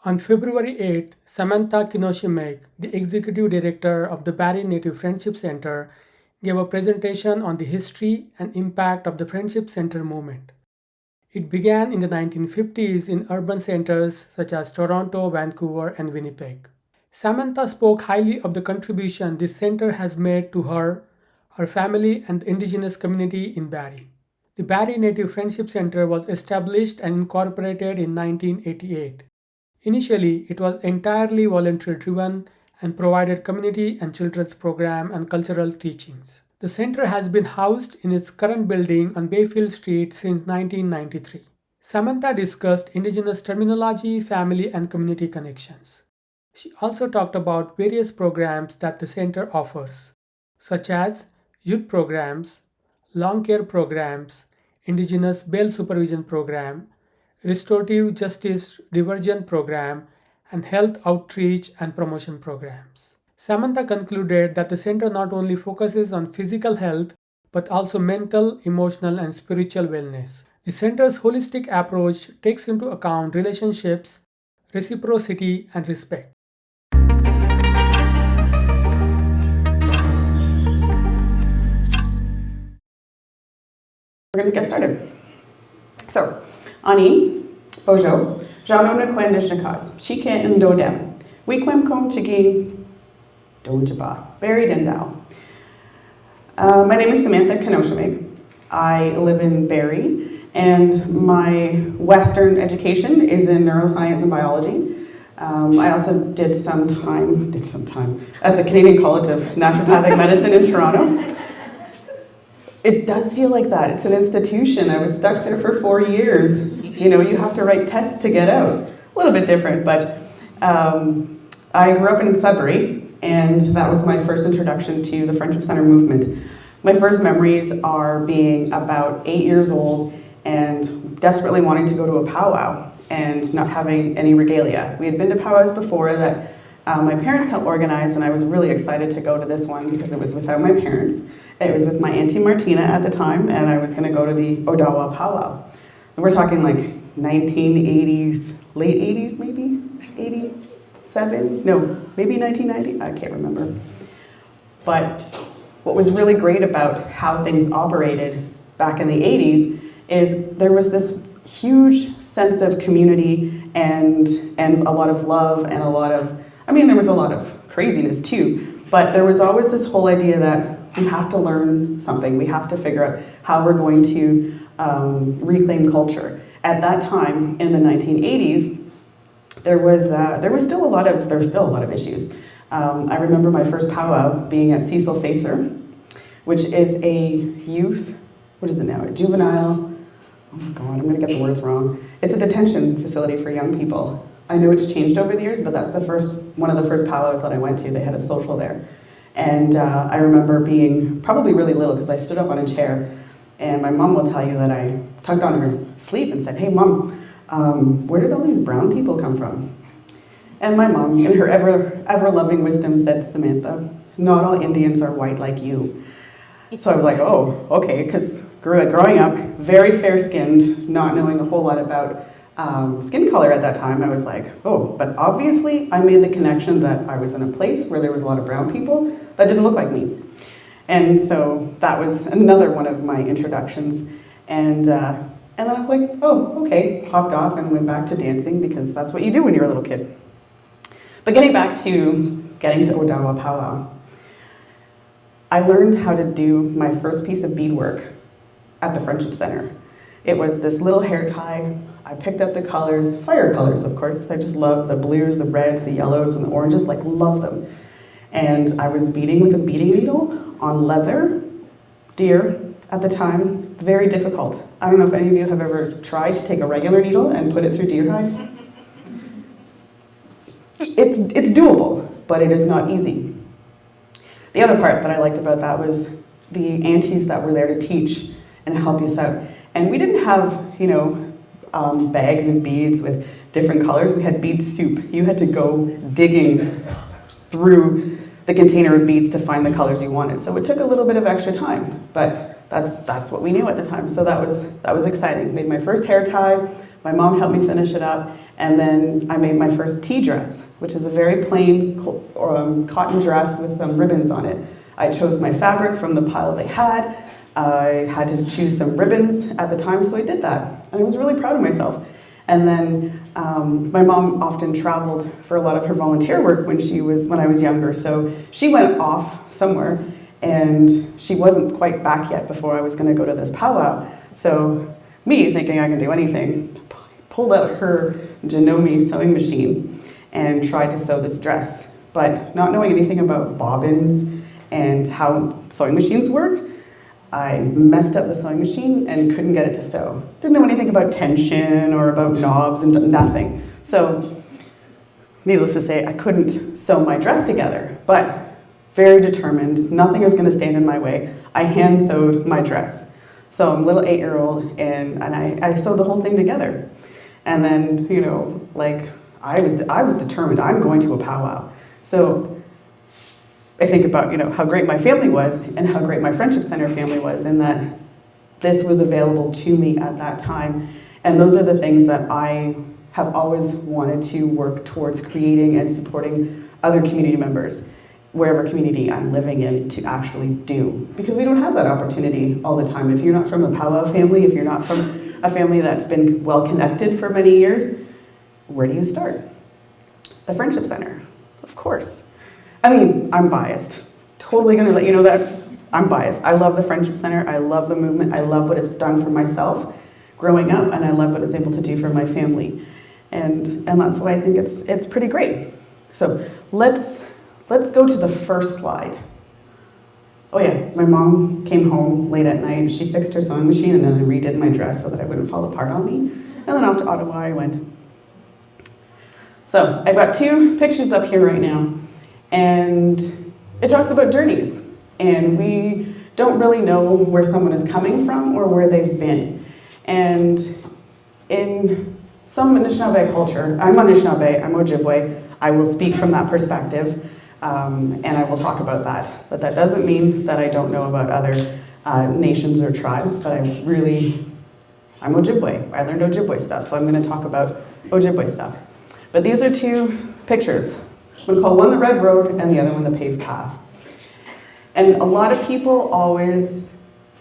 On February 8th, Samantha Kinoshameg, the executive director of the Barrie Native Friendship Centre, gave a presentation on the history and impact of the Friendship Centre movement. It began in the 1950s in urban centers such as Toronto, Vancouver, and Winnipeg. Samantha spoke highly of the contribution this center has made to her family, and the Indigenous community in Barrie. The Barrie Native Friendship Centre was established and incorporated in 1988. Initially, it was entirely volunteer driven and provided community and children's program and cultural teachings. The center has been housed in its current building on Bayfield Street since 1993. Samantha discussed Indigenous terminology, family, and community connections. She also talked about various programs that the center offers, such as youth programs, long care programs, Indigenous bail supervision program, restorative justice diversion program, and health outreach and promotion programs. Samantha concluded that the center not only focuses on physical health but also mental, emotional, and spiritual wellness. The center's holistic approach takes into account relationships, reciprocity, and respect. We're going to get started. So, Ani, Bojo, Jean Quen Dishnakas, Chike and Dodem, Weekwem Kom Chigi, Dojaba, Barrie Dendau. My name is Samantha Kinoshameg. I live in Barrie, and my Western education is in neuroscience and biology. I also did some time at the Canadian College of Naturopathic Medicine in Toronto. It does feel like that. It's an institution. I was stuck there for 4 years. You know, you have to write tests to get out. A little bit different, but I grew up in Sudbury, and that was my first introduction to the Friendship Centre movement. My first memories are being about 8 years old and desperately wanting to go to a powwow and not having any regalia. We had been to powwows before that my parents helped organize, and I was really excited to go to this one because it was without my parents. It was with my Auntie Martina at the time, and I was going to go to the Odawa powwow. And we're talking like 1980s, late 80s maybe? 87? No, maybe 1990? I can't remember. But what was really great about how things operated back in the 80s is there was this huge sense of community and a lot of love and a lot of, there was a lot of craziness too, but there was always this whole idea that we have to learn something. We have to figure out how we're going to reclaim culture. At that time, in the 1980s, there was still a lot of issues. I remember my first powwow being at Cecil Facer, which is a youth, what is it now, a juvenile, oh my God, I'm gonna get the words wrong. It's a detention facility for young people. I know it's changed over the years, but that's one of the first powwows that I went to. They had a social there. And I remember being probably really little because I stood up on a chair, and my mom will tell you that I tugged on her sleeve and said, "Hey Mom, where did all these brown people come from?" And my mom, in her ever-loving wisdom, said, "Samantha, not all Indians are white like you." So I was like, oh, okay, because growing up, very fair-skinned, not knowing a whole lot about skin color at that time, I was like, oh, but obviously I made the connection that I was in a place where there was a lot of brown people that didn't look like me. And so that was another one of my introductions. And then I was like, oh, okay, hopped off and went back to dancing because that's what you do when you're a little kid. But getting to Odawa powwow, I learned how to do my first piece of beadwork at the Friendship Centre. It was this little hair tie. I picked up the colors, fire colors of course, because I just love the blues, the reds, the yellows, and the oranges, love them. And I was beading with a beading needle on leather, deer at the time, very difficult. I don't know if any of you have ever tried to take a regular needle and put it through deer hide. It's doable, but it is not easy. The other part that I liked about that was the aunties that were there to teach and help us out. And we didn't have, bags of beads with different colors. We had bead soup. You had to go digging through the container of beads to find the colors you wanted. So it took a little bit of extra time, but that's what we knew at the time. So that was exciting. Made my first hair tie. My mom helped me finish it up, And then I made my first tea dress, which is a very plain cotton dress with some ribbons on it. I chose my fabric from the pile they had. I had to choose some ribbons at the time, so I did that. And I was really proud of myself. And then my mom often traveled for a lot of her volunteer work when I was younger. So she went off somewhere, and she wasn't quite back yet before I was going to go to this powwow. So me, thinking I can do anything, pulled out her Janome sewing machine and tried to sew this dress. But not knowing anything about bobbins and how sewing machines worked, I messed up the sewing machine and couldn't get it to sew. Didn't know anything about tension or about knobs and nothing. So, needless to say, I couldn't sew my dress together, but very determined, nothing is gonna stand in my way. I hand sewed my dress. So I'm a little 8-year-old and I sewed the whole thing together. And then, I was determined, I'm going to a powwow. So I think about, how great my family was and how great my Friendship Center family was, in that this was available to me at that time. And those are the things that I have always wanted to work towards creating and supporting other community members, wherever community I'm living in, to actually do. Because we don't have that opportunity all the time. If you're not from a powwow family, if you're not from a family that's been well connected for many years, where do you start? The Friendship Center, of course. I mean, I'm biased. Totally gonna let you know that I'm biased. I love the Friendship Center. I love the movement. I love what it's done for myself growing up, and I love what it's able to do for my family. And that's why I think it's pretty great. So let's go to the first slide. Oh yeah, my mom came home late at night. She fixed her sewing machine, and then I redid my dress so that I wouldn't fall apart on me. And then off to Ottawa I went. So I've got 2 pictures up here right now. And it talks about journeys, and we don't really know where someone is coming from or where they've been. And in some Anishinaabe culture, I'm Anishinaabe, I'm Ojibwe, I will speak from that perspective, and I will talk about that. But that doesn't mean that I don't know about other nations or tribes, but I'm Ojibwe. I learned Ojibwe stuff, so I'm going to talk about Ojibwe stuff. But these are 2 pictures. I'm going to call one the red road and the other one the paved path. And a lot of people always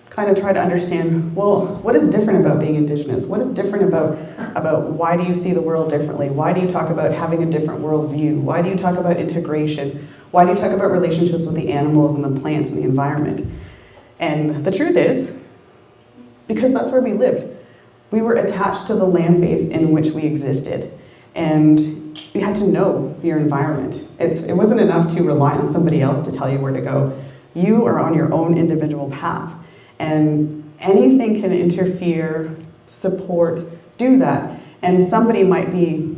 kind of try to understand, well, what is different about being Indigenous? What is different about why do you see the world differently? Why do you talk about having a different worldview? Why do you talk about integration? Why do you talk about relationships with the animals and the plants and the environment? And the truth is, because that's where we lived. We were attached to the land base in which we existed. And you had to know your environment. It wasn't enough to rely on somebody else to tell you where to go. You are on your own individual path. And anything can interfere, support, do that. And somebody might be,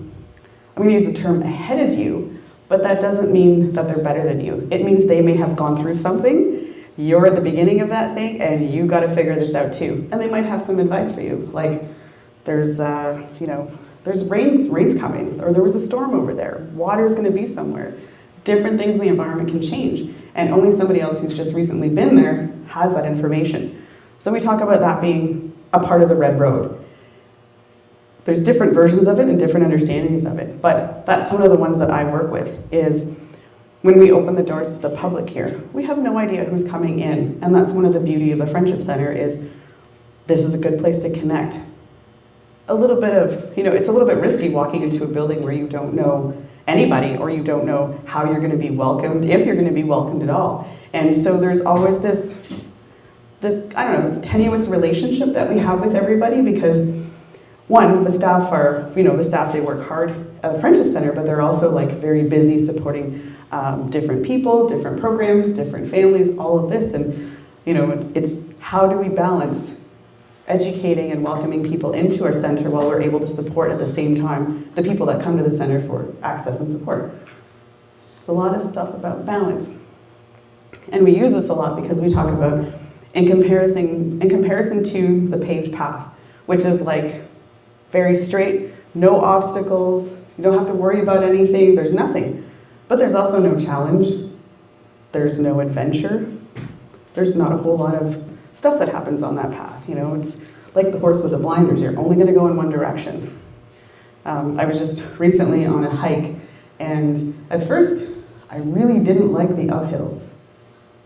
I'm going to use the term ahead of you, but that doesn't mean that they're better than you. It means they may have gone through something, you're at the beginning of that thing, and you got to figure this out too. And they might have some advice for you, like there's rain's coming, or there was a storm over there. Water's going to be somewhere. Different things in the environment can change, and only somebody else who's just recently been there has that information. So we talk about that being a part of the red road. There's different versions of it and different understandings of it, but that's one of the ones that I work with, is when we open the doors to the public here, we have no idea who's coming in, and that's one of the beauty of the Friendship Center, is this is a good place to connect. A little bit of, it's a little bit risky walking into a building where you don't know anybody, or you don't know how you're going to be welcomed, if you're going to be welcomed at all. And so there's always this this tenuous relationship that we have with everybody, because one, the staff they work hard at the Friendship Center, but they're also very busy supporting different people, different programs, different families, all of this. And it's how do we balance educating and welcoming people into our center while we're able to support at the same time the people that come to the center for access and support. There's a lot of stuff about balance. And we use this a lot because we talk about in comparison to the paved path, which is very straight, no obstacles, you don't have to worry about anything, there's nothing. But there's also no challenge, there's no adventure, there's not a whole lot of stuff that happens on that path. It's like the horse with the blinders, you're only going to go in one direction. I was just recently on a hike, and at first I really didn't like the uphills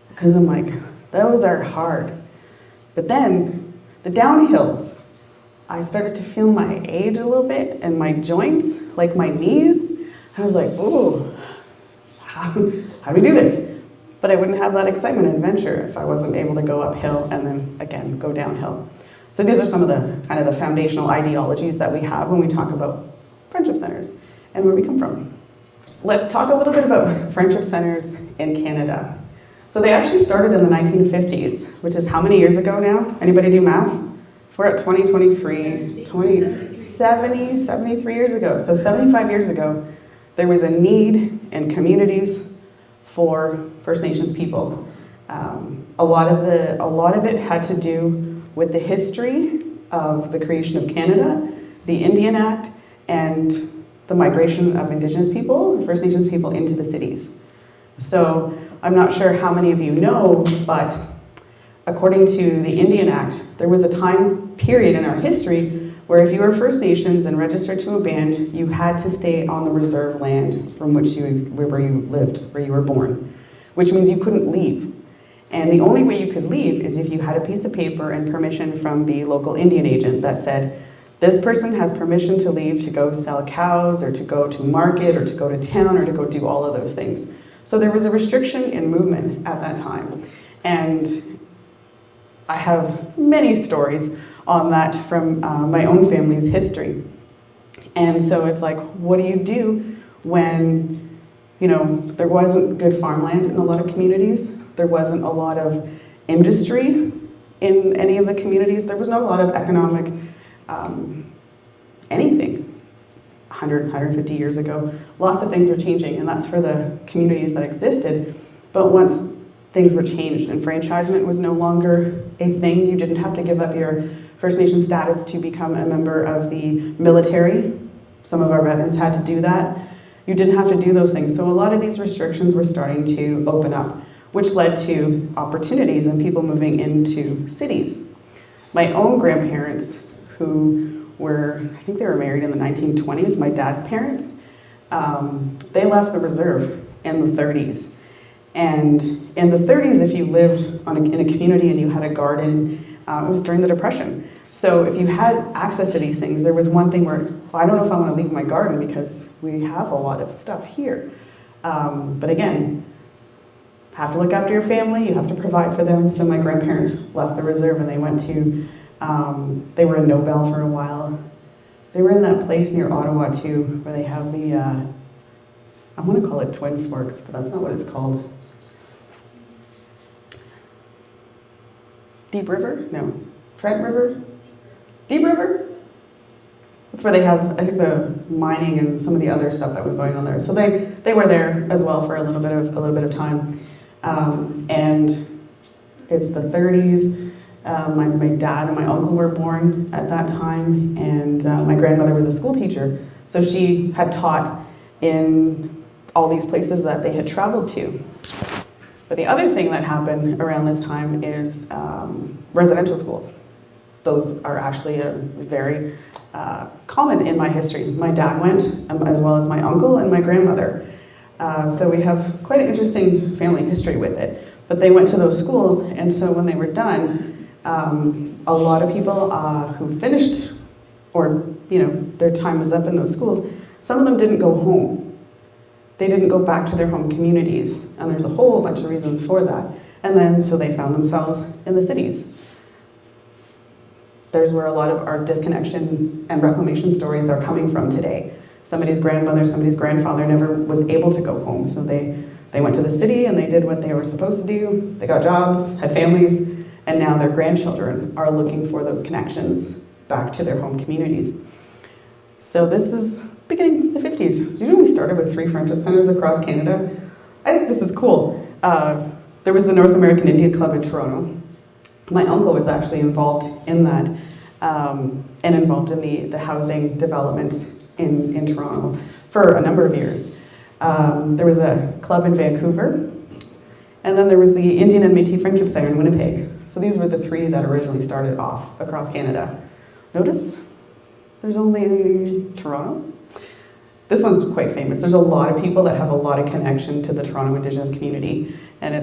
because I'm like, those are hard. But then the downhills, I started to feel my age a little bit and my joints, like my knees. I was like, ooh, how do we do this? But I wouldn't have that excitement and adventure if I wasn't able to go uphill and then again go downhill. So these are some of the kind of the foundational ideologies that we have when we talk about friendship centers and where we come from. Let's talk a little bit about friendship centers in Canada. So they actually started in the 1950s, which is how many years ago now? Anybody do math? We're at 2023, 73 years ago. So 75 years ago, there was a need in communities for First Nations people. A lot of it had to do with the history of the creation of Canada, the Indian Act, and the migration of Indigenous people, First Nations people, into the cities. So I'm not sure how many of you know, but according to the Indian Act, there was a time period in our history where if you were First Nations and registered to a band, you had to stay on the reserve land from where you lived, where you were born, which means you couldn't leave. And the only way you could leave is if you had a piece of paper and permission from the local Indian agent that said, this person has permission to leave to go sell cows or to go to market or to go to town or to go do all of those things. So there was a restriction in movement at that time. And I have many stories on that from my own family's history. And so it's like, what do you do when, there wasn't good farmland in a lot of communities? There wasn't a lot of industry in any of the communities. There was not a lot of economic anything. 150 years ago, lots of things were changing, and that's for the communities that existed. But once things were changed, enfranchisement was no longer a thing. You didn't have to give up your First Nation status to become a member of the military. Some of our veterans had to do that. You didn't have to do those things. So a lot of these restrictions were starting to open up, which led to opportunities and people moving into cities. My own grandparents, who I think they were married in the 1920s, my dad's parents, they left the reserve in the 30s. And in the 30s, if you lived in a community and you had a garden, it was during the Depression. So if you had access to these things, there was one thing where, well, I don't know if I want to leave my garden because we have a lot of stuff here. But again, have to look after your family, you have to provide for them. So my grandparents left the reserve and they went to, they were in Nobel for a while. They were in that place near Ottawa too, where they have the, I want to call it Twin Forks, but that's not what it's called. Deep River? No. Trent River? Deep River? That's where they have, I think, the mining and some of the other stuff that was going on there. So they were there as well for a little bit of time. And it's the 30s. My dad and my uncle were born at that time, and my grandmother was a school teacher. So she had taught in all these places that they had traveled to. But the other thing that happened around this time is residential schools. Those are actually very common in my history. My dad went, as well as my uncle and my grandmother. So we have quite an interesting family history with it. But they went to those schools, and so when they were done, a lot of people who finished, or their time was up in those schools, some of them didn't go home. They didn't go back to their home communities, and there's a whole bunch of reasons for that. And then, so they found themselves in the cities. There's where a lot of our disconnection and reclamation stories are coming from today. Somebody's grandmother, somebody's grandfather never was able to go home, so they went to the city and they did what they were supposed to do. They got jobs, had families, and now their grandchildren are looking for those connections back to their home communities. So this is beginning the 50s. Do you know we started with 3 friendship centers across Canada? I think this is cool. There was the North American Indian Club in Toronto. My uncle was actually involved in that, and involved in the housing developments in Toronto for a number of years. There was a club in Vancouver, and then there was the Indian and Métis Friendship Centre in Winnipeg. So these were the 3 that originally started off across Canada. Notice? There's only Toronto. This one's quite famous. There's a lot of people that have a lot of connection to the Toronto Indigenous community, and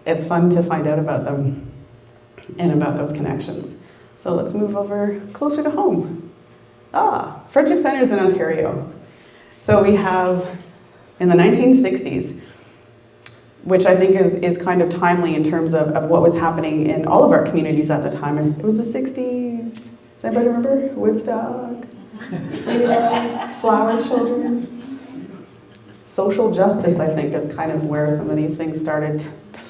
it's fun to find out about them and about those connections. So let's move over closer to home. Friendship Centres in Ontario. So we have, in the 1960s, which I think is kind of timely in terms of what was happening in all of our communities at the time. And it was the 60s. Does anybody remember? Woodstock, freedom, flower children. Social justice, I think, is kind of where some of these things started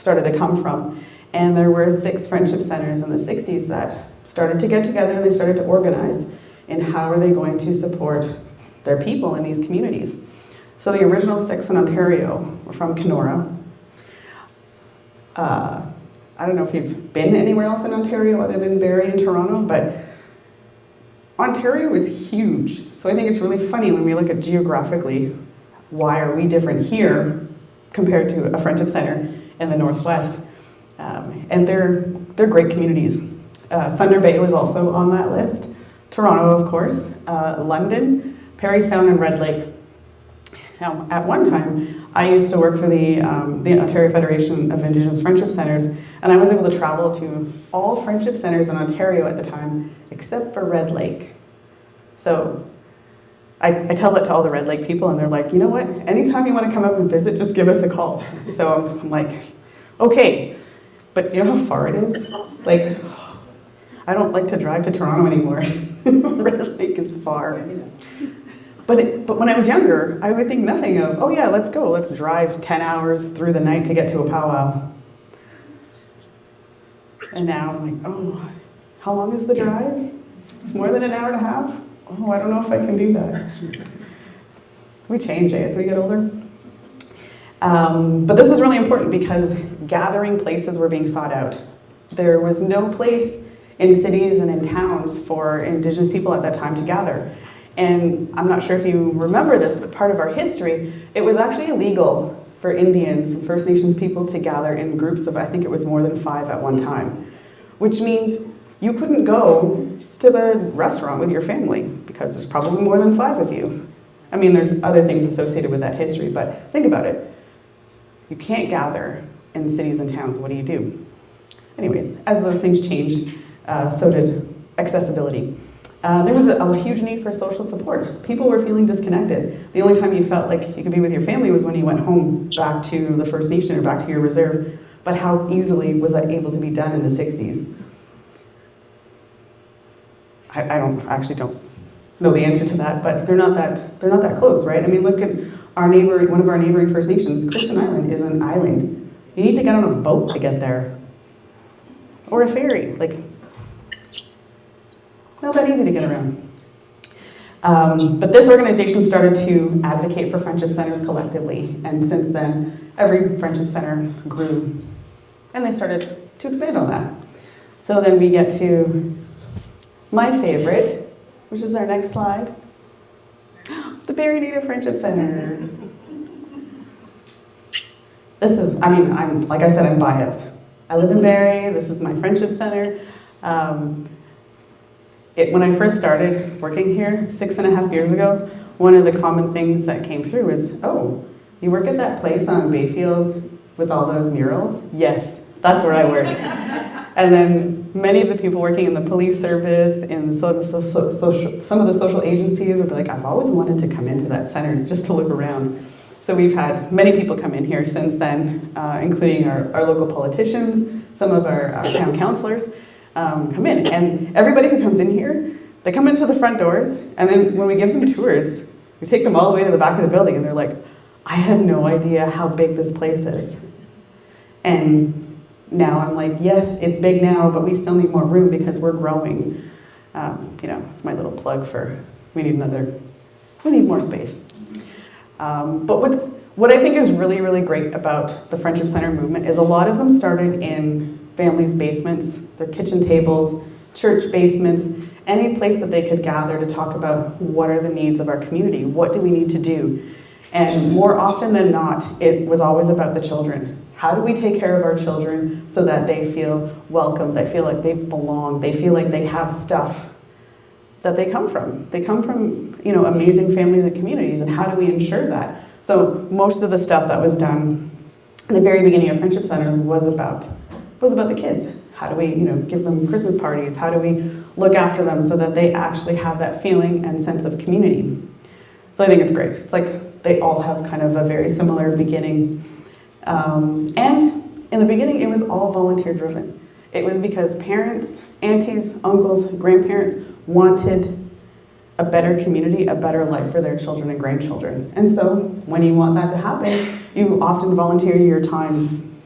to come from. And there were 6 friendship centers in the 60s that started to get together and they started to organize in how are they going to support their people in these communities. So the original 6 in Ontario were from Kenora. I don't know if you've been anywhere else in Ontario other than Barrie and Toronto, but Ontario is huge. So I think it's really funny when we look at geographically, why are we different here compared to a friendship center in the Northwest? And they're great communities. Thunder Bay was also on that list. Toronto, of course, London, Parry Sound, and Red Lake. Now, at one time, I used to work for the Ontario Federation of Indigenous Friendship Centres, and I was able to travel to all friendship centres in Ontario at the time, except for Red Lake. So I tell that to all the Red Lake people, and they're like, you know what? Anytime you want to come up and visit, just give us a call. So I'm like, okay. But you know how far it is? Like, I don't like to drive to Toronto anymore. Red Lake is far. But when I was younger, I would think nothing of, oh yeah, let's go. Let's drive 10 hours through the night to get to a powwow. And now I'm like, oh, how long is the drive? It's more than an hour and a half? Oh, I don't know if I can do that. We change as we get older. But this is really important because gathering places were being sought out. There was no place in cities and in towns for Indigenous people at that time to gather. And I'm not sure if you remember this, but part of our history, it was actually illegal for Indians and First Nations people to gather in groups of, I think it was more than 5 at one time, which means you couldn't go to the restaurant with your family because there's probably more than 5 of you. I mean, there's other things associated with that history, but think about it. You can't gather in cities and towns. What do you do? Anyways, as those things changed, so did accessibility. There was a huge need for social support. People were feeling disconnected. The only time you felt like you could be with your family was when you went home back to the First Nation or back to your reserve. But how easily was that able to be done in the 60s? I don't know the answer to that, but they're not that close, right? I mean, look at one of our neighboring First Nations, Christian Island, is an island. You need to get on a boat to get there, or a ferry. Like, not that easy to get around. But this organization started to advocate for friendship centers collectively, and since then, every friendship center grew, and they started to expand on that. So then we get to my favorite, which is our next slide, the Barrie Native Friendship Centre. This is, like I said, I'm biased. I live in Barrie, this is my friendship center. When I first started working here 6.5 years ago, one of the common things that came through is, oh, you work at that place on Bayfield with all those murals? Yes, that's where I work. And then many of the people working in the police service, in some of the social agencies would be like, I've always wanted to come into that center just to look around. So we've had many people come in here since then, including our local politicians, some of our town councillors. Come in, and everybody who comes in here, they come into the front doors, and then when we give them tours, we take them all the way to the back of the building, and they're like, I had no idea how big this place is. And now I'm like, yes, it's big now, but we still need more room because we're growing. It's my little plug for, we need more space. But what I think is really, really great about the Friendship Center movement is a lot of them started in families' basements, their kitchen tables, church basements, any place that they could gather to talk about what are the needs of our community, what do we need to do. And more often than not, it was always about the children. How do we take care of our children so that they feel welcome, they feel like they belong, they feel like they have stuff that they come from. They come from, you know, amazing families and communities, and how do we ensure that? So most of the stuff that was done in the very beginning of Friendship Centers was about the kids. How do we, you know, give them Christmas parties? How do we look after them so that they actually have that feeling and sense of community? So I think it's great. It's like they all have kind of a very similar beginning. And in the beginning, it was all volunteer driven. It was because parents, aunties, uncles, grandparents wanted a better community, a better life for their children and grandchildren. And so when you want that to happen, you often volunteer your time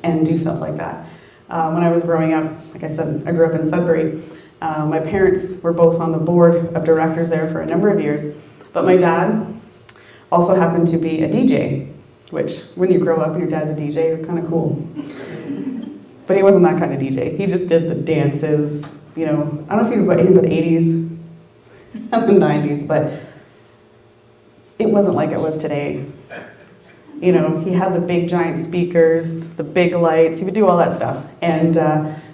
and do stuff like that. When I was growing up, like I said, I grew up in Sudbury. My parents were both on the board of directors there for a number of years, but my dad also happened to be a DJ, which when you grow up and your dad's a DJ, you're kind of cool. But he wasn't that kind of DJ. He just did the dances, you know. I don't know if you know anything about the 80s and the 90s, but it wasn't like it was today. You know, he had the big giant speakers, the big lights, he would do all that stuff. And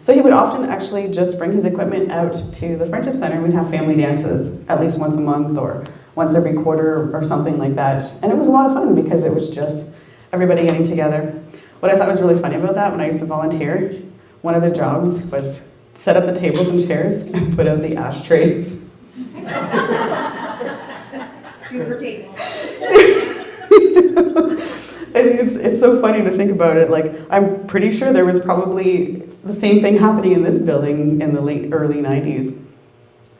so he would often actually just bring his equipment out to the Friendship Center. We'd have family dances at least once a month or once every quarter or something like that. And it was a lot of fun because it was just everybody getting together. What I thought was really funny about that when I used to volunteer, one of the jobs was set up the tables and chairs and put out the ashtrays. Two per table. I think it's so funny to think about it. Like, I'm pretty sure there was probably the same thing happening in this building in the early 90s.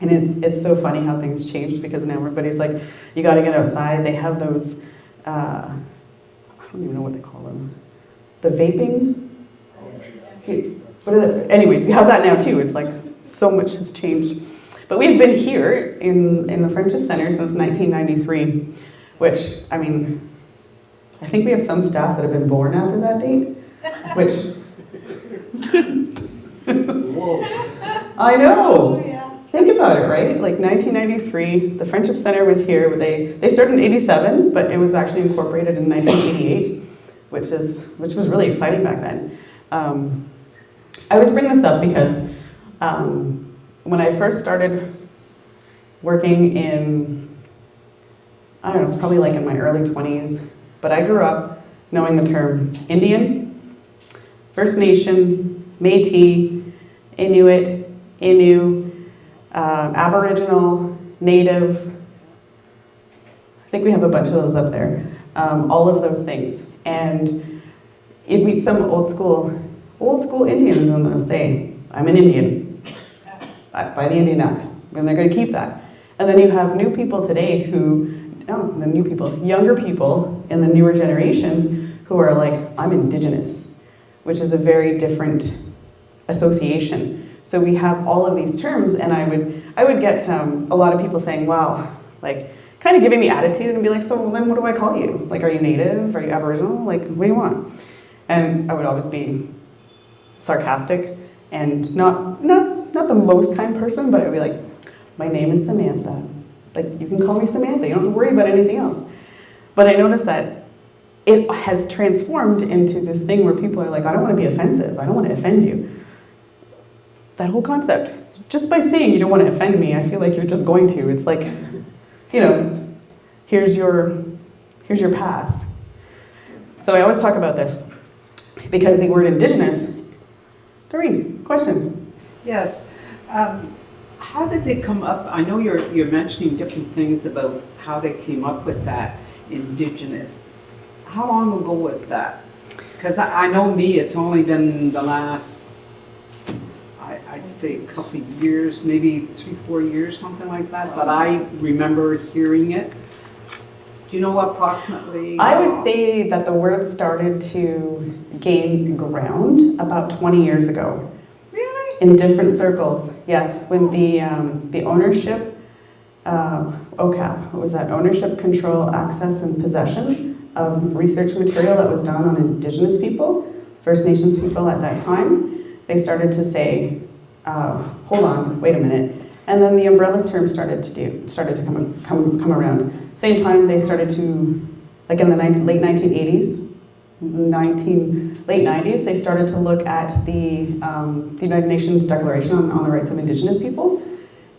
And it's so funny how things changed, because now everybody's like, you got to get outside. They have those, I don't even know what they call them. The vaping? What are they? Anyways, we have that now too. It's like so much has changed. But we've been here in the Friendship Center since 1993, which, I mean, I think we have some staff that have been born after that date, which, I know. Oh, yeah. Think about it, right? Like 1993, the Friendship Center was here. They started in 87, but it was actually incorporated in 1988, which was really exciting back then. I always bring this up because when I first started working in, I don't know, it's probably like in my early 20s, but I grew up knowing the term Indian, First Nation, Métis, Inuit, Innu, Aboriginal, Native. I think we have a bunch of those up there. All of those things. And you meet some old school Indians and they'll say, I'm an Indian by the Indian Act, and they're going to keep that. And then you have new people today younger people in the newer generations who are like, I'm Indigenous, which is a very different association. So we have all of these terms, and I would get a lot of people saying, wow, like kind of giving me attitude and be like, so then what do I call you? Like, are you Native? Are you Aboriginal? Like, what do you want? And I would always be sarcastic and not the most kind person, but I would be like, my name is Samantha. Like, you can call me Samantha. You don't have to worry about anything else. But I noticed that it has transformed into this thing where people are like, I don't want to be offensive. I don't want to offend you. That whole concept. Just by saying you don't want to offend me, I feel like you're just going to. It's like, you know, here's your pass. So I always talk about this because the word Indigenous. Doreen, question. Yes. How did they come up? I know you're mentioning different things about how they came up with that Indigenous. How long ago was that? Because I know me, it's only been the last, I'd say a couple of years, maybe 3-4 years, something like that, but I remember hearing it. Do you know approximately? I would say that the word started to gain ground about 20 years ago. Really? In different circles, yes. When the ownership, OCAP, what was that? Ownership, control, access, and possession of research material that was done on Indigenous people, First Nations people at that time, they started to say, hold on, wait a minute. And then the umbrella term started to come around. Same time they started to, like in the late 1980s, late 90s, they started to look at the United Nations Declaration on the Rights of Indigenous People.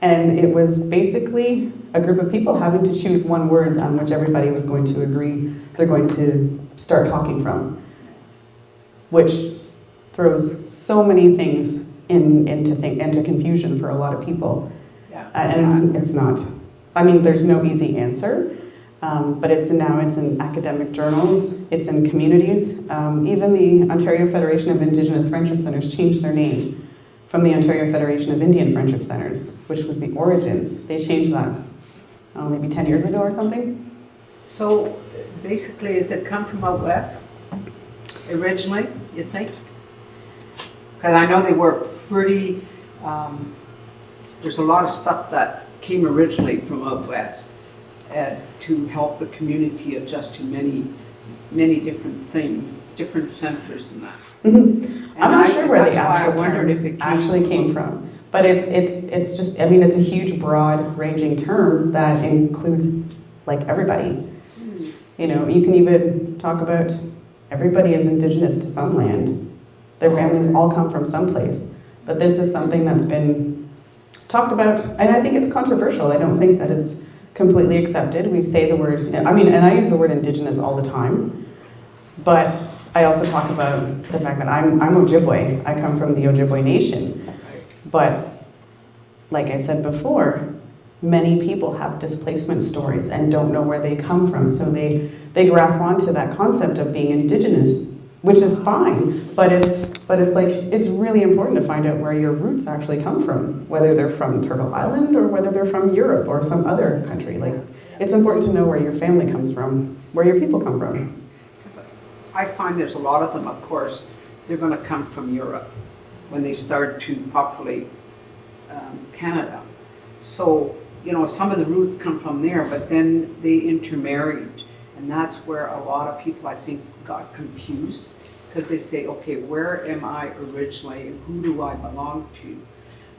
And it was basically a group of people having to choose one word on which everybody was going to agree they're going to start talking from, which throws so many things into confusion for a lot of people. Yeah. And it's not, I mean, there's no easy answer, but it's in academic journals, it's in communities. Even the Ontario Federation of Indigenous Friendship Centres changed their name from the Ontario Federation of Indian Friendship Centres, which was the origins. They changed that maybe 10 years ago or something. So basically, has it come from out west originally, you think? Because I know they were pretty, there's a lot of stuff that came originally from out west to help the community adjust to many, many different things, different centers and that. Mm-hmm. I'm not sure where the actual term term actually came from, but it's just, I mean, it's a huge, broad ranging term that includes like everybody. You know, you can even talk about everybody is Indigenous to some land. Their families all come from someplace. But this is something that's been talked about, and I think it's controversial. I don't think that it's completely accepted. We say the word, I mean, and I use the word Indigenous all the time, but I also talk about the fact that I'm Ojibwe. I come from the Ojibwe Nation. But like I said before, many people have displacement stories and don't know where they come from, so they grasp onto that concept of being Indigenous, which is fine, but it's really important to find out where your roots actually come from, whether they're from Turtle Island or whether they're from Europe or some other country. Like, it's important to know where your family comes from, where your people come from. I find there's a lot of them, of course, they're going to come from Europe when they start to populate Canada. So, you know, some of the roots come from there, but then they intermarried. And that's where a lot of people, I think, got confused, because they say, okay, where am I originally and who do I belong to?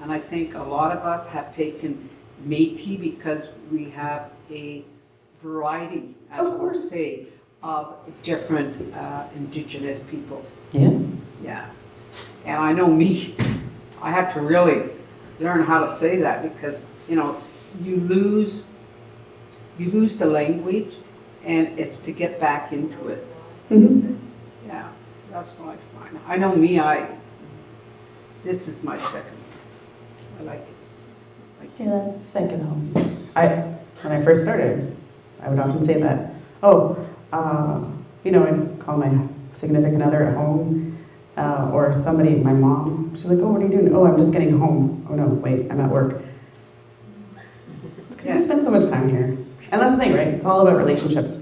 And I think a lot of us have taken Métis because we have a variety, as we'll say, of different Indigenous people. Yeah. Yeah. And I know me, I had to really learn how to say that, because, you know, you lose the language, and it's to get back into it. Mm-hmm. Yeah, that's what I find. I know me, this is my second. I like it. Yeah, second home. When I first started, I would often say that, you know, I'd call my significant other at home, or somebody, my mom, she's like, oh, what are you doing? Oh, I'm just getting home. Oh no, wait, I'm at work. It's because I spend so much time here. And that's the thing, right? It's all about relationships.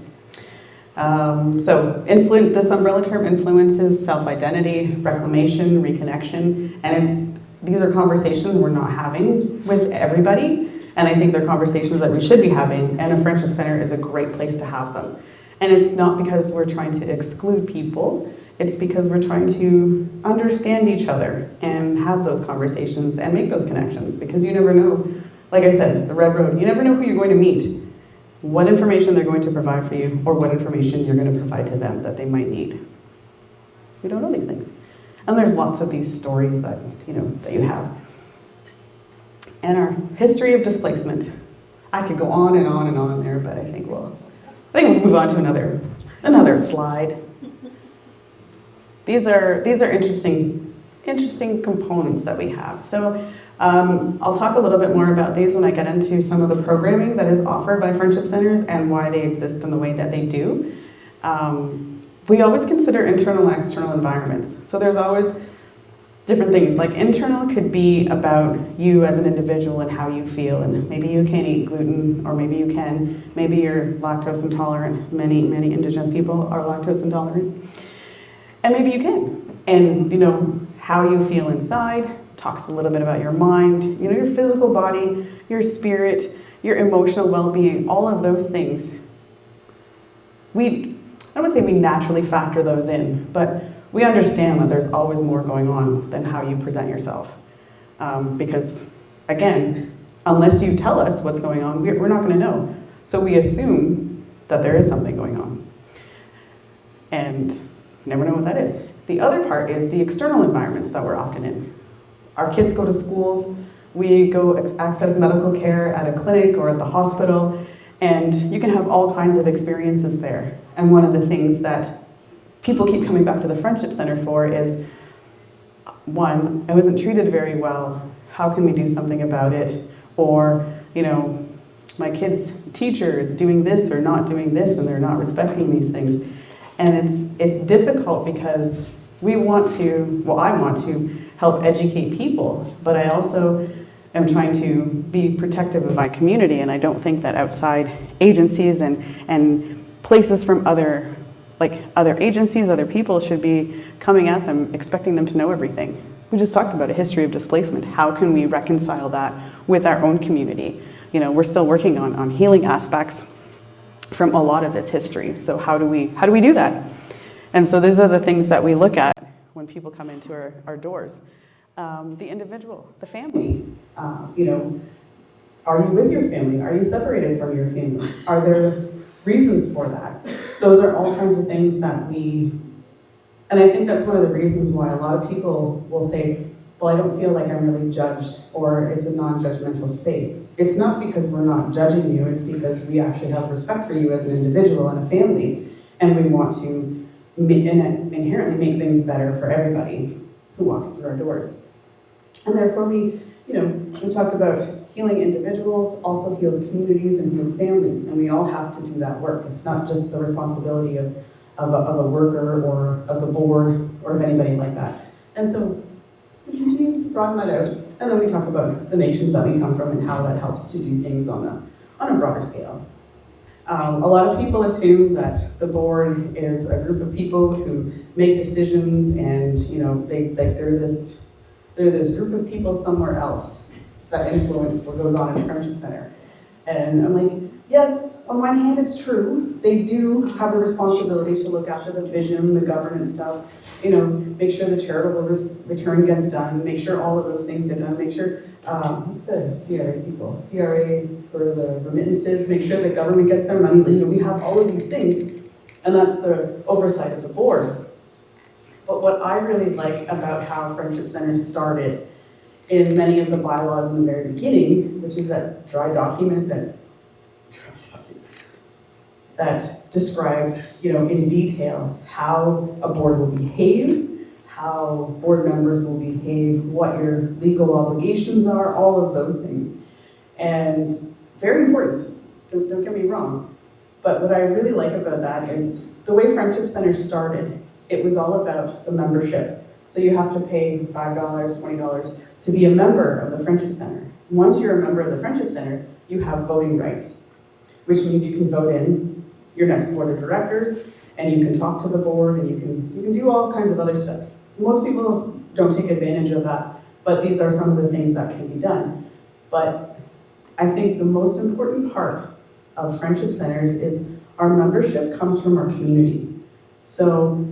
So this umbrella term influences self-identity, reclamation, reconnection, and these are conversations we're not having with everybody, and I think they're conversations that we should be having, and a friendship center is a great place to have them. And it's not because we're trying to exclude people, it's because we're trying to understand each other and have those conversations and make those connections, because you never know, like I said, the red road, you never know who you're going to meet, what information they're going to provide for you, or what information you're going to provide to them that they might need. We don't know these things. And there's lots of these stories that, that you have. And our history of displacement. I could go on and on and on there, but I think we'll move on to another slide. These are interesting components that we have. So I'll talk a little bit more about these when I get into some of the programming that is offered by friendship centers and why they exist in the way that they do. We always consider internal and external environments. So there's always different things. Like internal could be about you as an individual and how you feel, and maybe you can't eat gluten, or maybe you can. Maybe you're lactose intolerant. Many Indigenous people are lactose intolerant. And maybe you can. And how you feel inside talks a little bit about your mind, your physical body, your spirit, your emotional well-being, all of those things. I don't want to say we naturally factor those in, but we understand that there's always more going on than how you present yourself. Because, again, unless you tell us what's going on, we're not going to know. So we assume that there is something going on. And you never know what that is. The other part is the external environments that we're often in. Our kids go to schools We go access medical care at a clinic or at the hospital, and you can have all kinds of experiences there. And one of the things that people keep coming back to the Friendship Centre for is, one, I wasn't treated very well, how can we do something about it? Or, you know, my kid's teacher is doing this or not doing this and they're not respecting these things. And it's difficult because we want to, well, I want to help educate people, but I also am trying to be protective of my community, and I don't think that outside agencies and places from other agencies, other people should be coming at them, expecting them to know everything. We just talked about a history of displacement. How can we reconcile that with our own community? You know, we're still working on healing aspects from a lot of this history. So how do we do that? And so these are the things that we look at when people come into our doors. The individual, the family, you know, are you with your family? Are you separated from your family? Are there reasons for that? Those are all kinds of things that and I think that's one of the reasons why a lot of people will say, well, I don't feel like I'm really judged, or it's a non-judgmental space. It's not because we're not judging you, it's because we actually have respect for you as an individual and a family, and we want to inherently make things better for everybody who walks through our doors. And therefore we talked about healing individuals, also heals communities and heals families, and we all have to do that work. It's not just the responsibility of a worker or of the board or of anybody like that. And so we continue to broaden that out, and then we talk about the nations that we come from and how that helps to do things on a broader scale. A lot of people assume that the board is a group of people who make decisions, and they're this group of people somewhere else that influence what goes on in the Friendship Centre. And I'm like, yes, on one hand it's true. They do have the responsibility to look after the vision, the governance stuff, make sure the charitable return gets done, make sure all of those things get done, make sure, what's the CRA people? CRA for the remittances, make sure the government gets their money. We have all of these things, and that's the oversight of the board. But what I really like about how Friendship Centre started in many of the bylaws in the very beginning, which is that dry document that describes, in detail how a board will behave, how board members will behave, what your legal obligations are, all of those things. And very important, don't get me wrong. But what I really like about that is the way Friendship Centre started, it was all about the membership. So you have to pay $5, $20 to be a member of the Friendship Centre. Once you're a member of the Friendship Centre, you have voting rights, which means you can vote in your next board of directors, and you can talk to the board, and you can do all kinds of other stuff. Most people don't take advantage of that, but these are some of the things that can be done. But I think the most important part of Friendship Centres is our membership comes from our community. So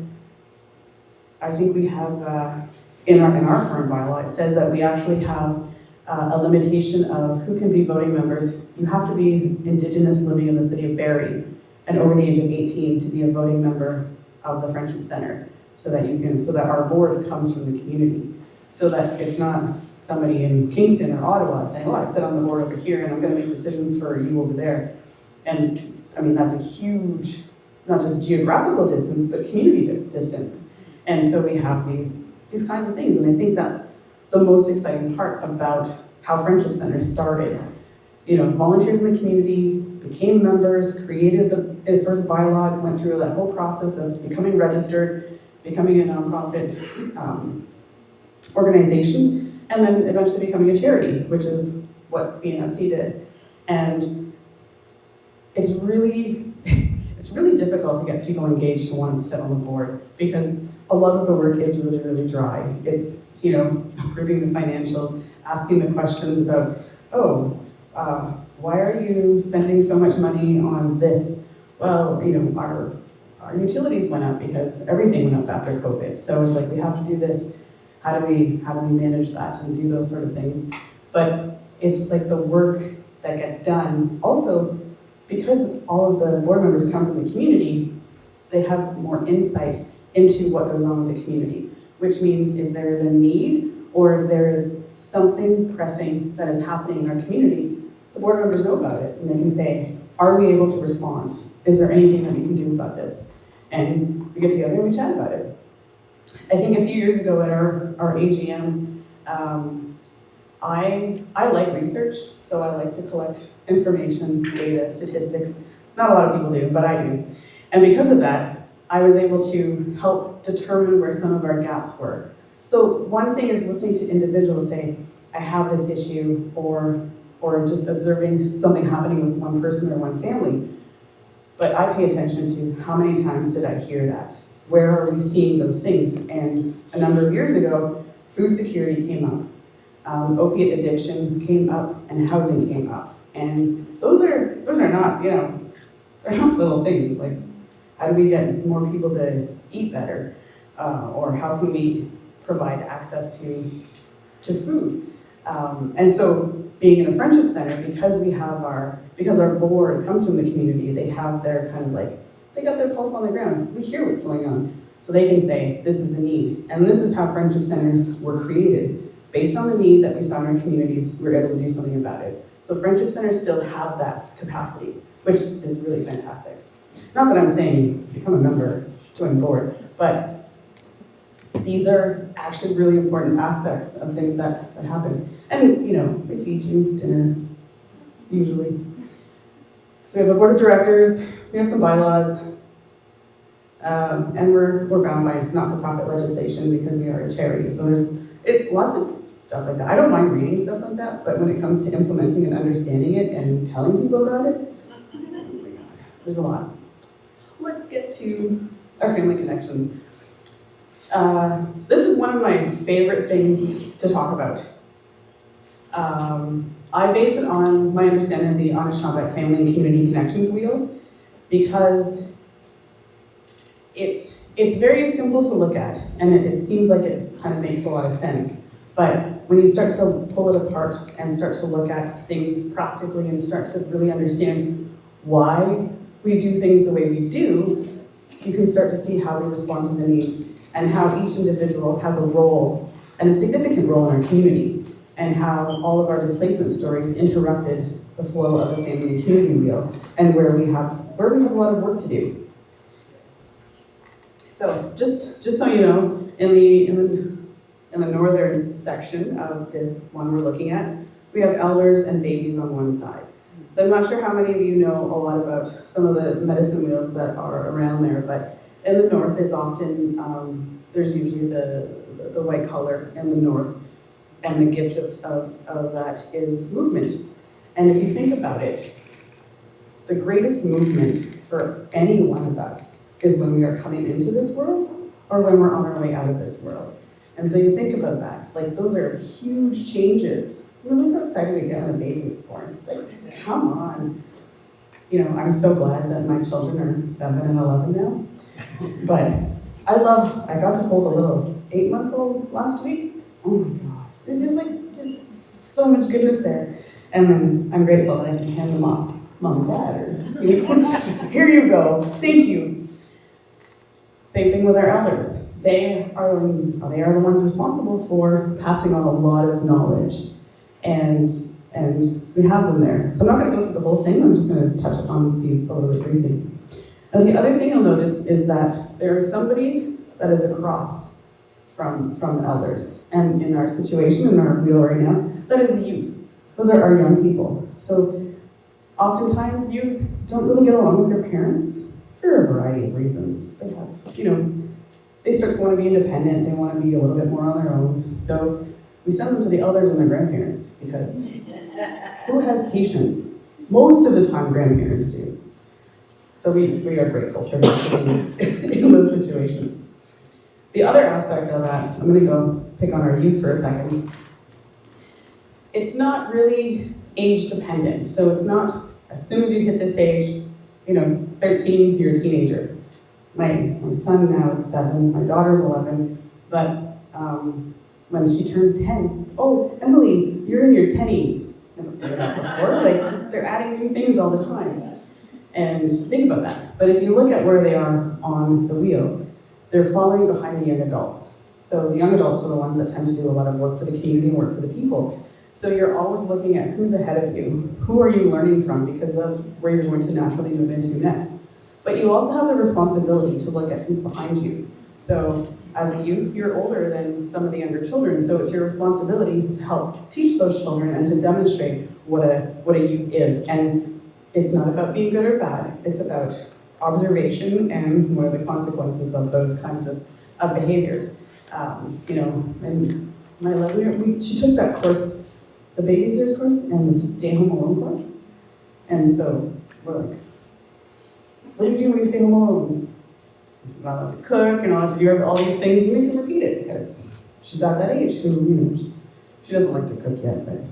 I think we have, in our current bylaw, it says that we actually have a limitation of who can be voting members. You have to be Indigenous living in the city of Barrie and over the age of 18 to be a voting member of the Friendship Centre, so that our board comes from the community, so that it's not somebody in Kingston or Ottawa saying, oh, I sit on the board over here and I'm going to make decisions for you over there. And I mean, that's a huge, not just geographical distance, but community distance. And so we have these kinds of things, and I think that's the most exciting part about how Friendship Centre started. Volunteers in the community became members, created the first bylaw, went through that whole process of becoming registered, becoming a nonprofit organization, and then eventually becoming a charity, which is what BNFC did. And it's really difficult to get people engaged to want to sit on the board, because a lot of the work is really, really dry. It's, approving the financials, asking the questions about, why are you spending so much money on this? Well, our utilities went up because everything went up after COVID. So it's like, we have to do this. How do we manage that and do those sort of things? But it's like the work that gets done. Also, because all of the board members come from the community, they have more insight into what goes on with the community, which means if there is a need or if there is something pressing that is happening in our community, the board members know about it and they can say, are we able to respond? Is there anything that we can do about this? And we get together and we chat about it. I think a few years ago at our AGM, I like research, so I like to collect information, data, statistics. Not a lot of people do, but I do. And because of that, I was able to help determine where some of our gaps were. So one thing is listening to individuals say, I have this issue, or just observing something happening with one person or one family. But I pay attention to how many times did I hear that? Where are we seeing those things? And a number of years ago, food security came up. Opiate addiction came up, and housing came up. And those are not, they're not little things. Like, how do we get more people to eat better? Or how can we provide access to food? And so being in a friendship center, because our board comes from the community, they have their kind of like, they got their pulse on the ground. We hear what's going on. So they can say, this is a need. And this is how friendship centers were created. Based on the need that we saw in our communities, we were able to do something about it. So friendship centers still have that capacity, which is really fantastic. Not that I'm saying become a member, join the board, but these are actually really important aspects of things that happen. And, we feed you dinner, usually. So we have a board of directors, we have some bylaws, and we're bound by not-for-profit legislation because we are a charity. So it's lots of stuff like that. I don't mind reading stuff like that, but when it comes to implementing and understanding it and telling people about it, oh my God, there's a lot. Let's get to our family connections. This is one of my favorite things to talk about. I base it on my understanding of the Anishinaabe Family and Community Connections Wheel because it's very simple to look at, and it seems like it kind of makes a lot of sense. But when you start to pull it apart and start to look at things practically and start to really understand why we do things the way we do, you can start to see how we respond to the needs and how each individual has a role and a significant role in our community, and how all of our displacement stories interrupted the flow of the family and community wheel, and where we have a lot of work to do. So just so you know, in the northern section of this one we're looking at, we have elders and babies on one side. So I'm not sure how many of you know a lot about some of the medicine wheels that are around there, but in the north is often, there's usually the white collar in the north, and the gift of that is movement. And if you think about it, the greatest movement for any one of us is when we are coming into this world or when we're on our way out of this world. And so you think about that, like those are huge changes. Look how excited we get when a baby was born. Like, come on. I'm so glad that my children are 7 and 11 now. But I got to hold a little 8-month-old last week. Oh my God. There's just so much goodness there. And then I'm grateful that I can hand them off to mom and dad, or here you go, thank you. Same thing with our elders. They are the ones responsible for passing on a lot of knowledge. And so we have them there. So I'm not going to go through the whole thing, I'm just going to touch upon these a little bit briefly. And the other thing you'll notice is that there is somebody that is across from the elders. And in our situation, in our wheel right now, that is the youth. Those are our young people. So oftentimes youth don't really get along with their parents for a variety of reasons. They have, they start to want to be independent, they want to be a little bit more on their own. So we send them to the elders and their grandparents because who has patience? Most of the time grandparents do. So we are grateful for them in those situations. The other aspect of that, I'm going to go pick on our youth for a second. It's not really age dependent. So it's not as soon as you hit this age, 13, you're a teenager. My son now is 7, my daughter's 11, but when she turned 10, oh, Emily, you're in your 10s. Never figured out before. Like, they're adding new things all the time. And think about that. But if you look at where they are on the wheel, they're following behind the young adults. So the young adults are the ones that tend to do a lot of work for the community and work for the people. So you're always looking at who's ahead of you, who are you learning from, because that's where you're going to naturally move into next. But you also have the responsibility to look at who's behind you. So as a youth, you're older than some of the younger children, so it's your responsibility to help teach those children and to demonstrate what a youth is. And it's not about being good or bad, it's about observation and what are the consequences of those kinds of behaviors. And my 11-year, she took that course, the babysitters course and the stay home alone course. And so we're like, what do you do when you stay home alone? You're not allowed to cook, you're not allowed to do all these things. You make her repeat it because she's at that age who, she doesn't like to cook yet, but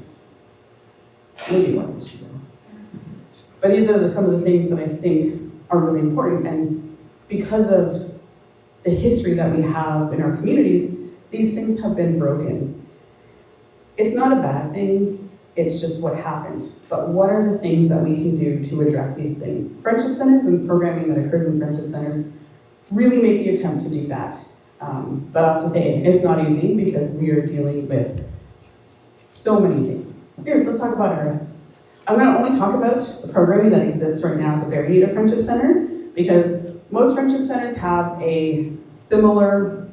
maybe one day she will. But these are some of the things that I think are really important. And because of the history that we have in our communities, these things have been broken. It's not a bad thing, it's just what happened. But what are the things that we can do to address these things? Friendship centers and programming that occurs in friendship centers really make the attempt to do that. But I have to say, it's not easy because we are dealing with so many things. Here, let's talk about I'm gonna only talk about the programming that exists right now at the Barrie Native Friendship Centre, because most friendship centers have a similar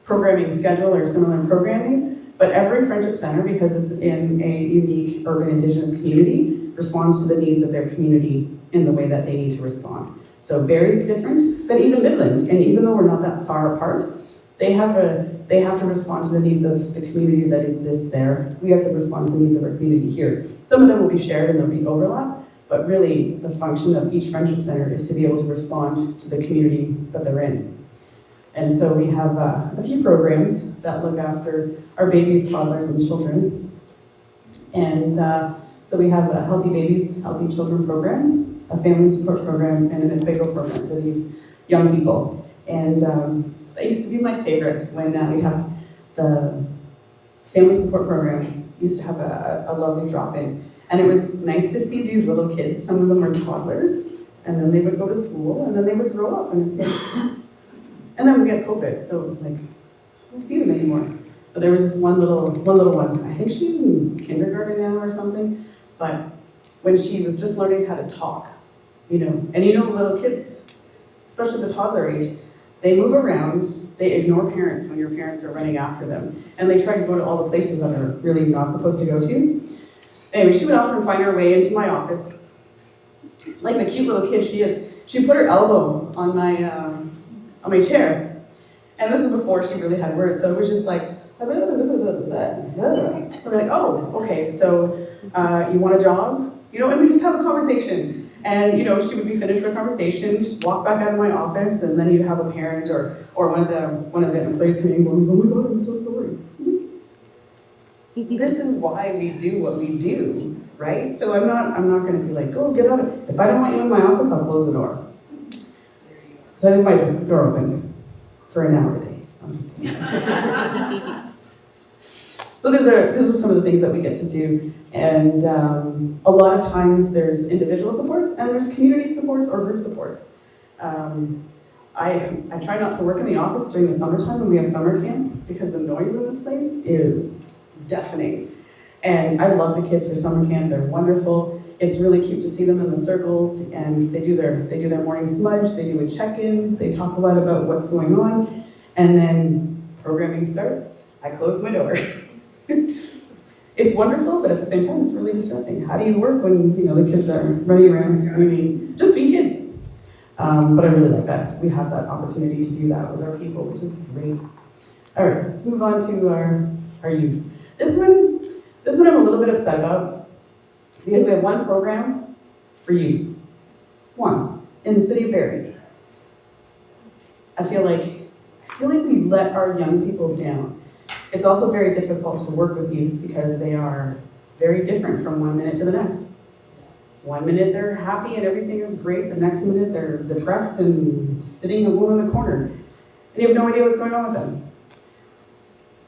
programming schedule or similar programming, but every friendship center, because it's in a unique urban Indigenous community, responds to the needs of their community in the way that they need to respond. So Barrie's different than even Midland, and even though we're not that far apart, they have to respond to the needs of the community that exists there. We have to respond to the needs of our community here. Some of them will be shared and there'll be overlap, but really the function of each friendship center is to be able to respond to the community that they're in. And so we have a few programs that look after our babies, toddlers, and children. And so we have a Healthy Babies, Healthy Children program, a family support program, and an Equago program for these young people. And that used to be my favorite when we'd have the family support program, used to have a lovely drop-in. And it was nice to see these little kids. Some of them were toddlers, and then they would go to school, and then they would grow up, and it's like, and then we get COVID, so it was like, I don't see them anymore. But there was one little one, I think she's in kindergarten now or something, but when she was just learning how to talk, and little kids, especially the toddler age, they move around, they ignore parents when your parents are running after them, and they try to go to all the places that are really not supposed to go to. Anyway, she would often find her way into my office, like the cute little kid she is. She put her elbow on my chair, and this is before she really had words, so it was just like, so we're like, oh, okay, so you want a job? And we just have a conversation. And she would be finished with a conversation, she'd walk back out of my office, and then you'd have a parent or one of the employees coming in going, oh my God, I'm so sorry. This is why we do what we do, right? So I'm not going to be like, oh, get out of it. If I don't want you in my office, I'll close the door. So I leave my door open for an hour a day. I'm just kidding. So these are some of the things that we get to do. And a lot of times there's individual supports and there's community supports or group supports. I try not to work in the office during the summertime when we have summer camp because the noise in this place is deafening. And I love the kids for summer camp, they're wonderful. It's really cute to see them in the circles, and they do their morning smudge, they do a check-in, they talk a lot about what's going on, and then programming starts, I close my door. It's wonderful, but at the same time, it's really disrupting. How do you work when the kids are running around screaming, just be kids? But I really like that. We have that opportunity to do that with our people, which is great. All right, let's move on to our youth. This one I'm a little bit upset about because we have one program for youth. One, in the city of Barrie. I feel like we let our young people down. It's also very difficult to work with youth because they are very different from one minute to the next. One minute they're happy and everything is great, the next minute they're depressed and sitting alone in the corner. And you have no idea what's going on with them.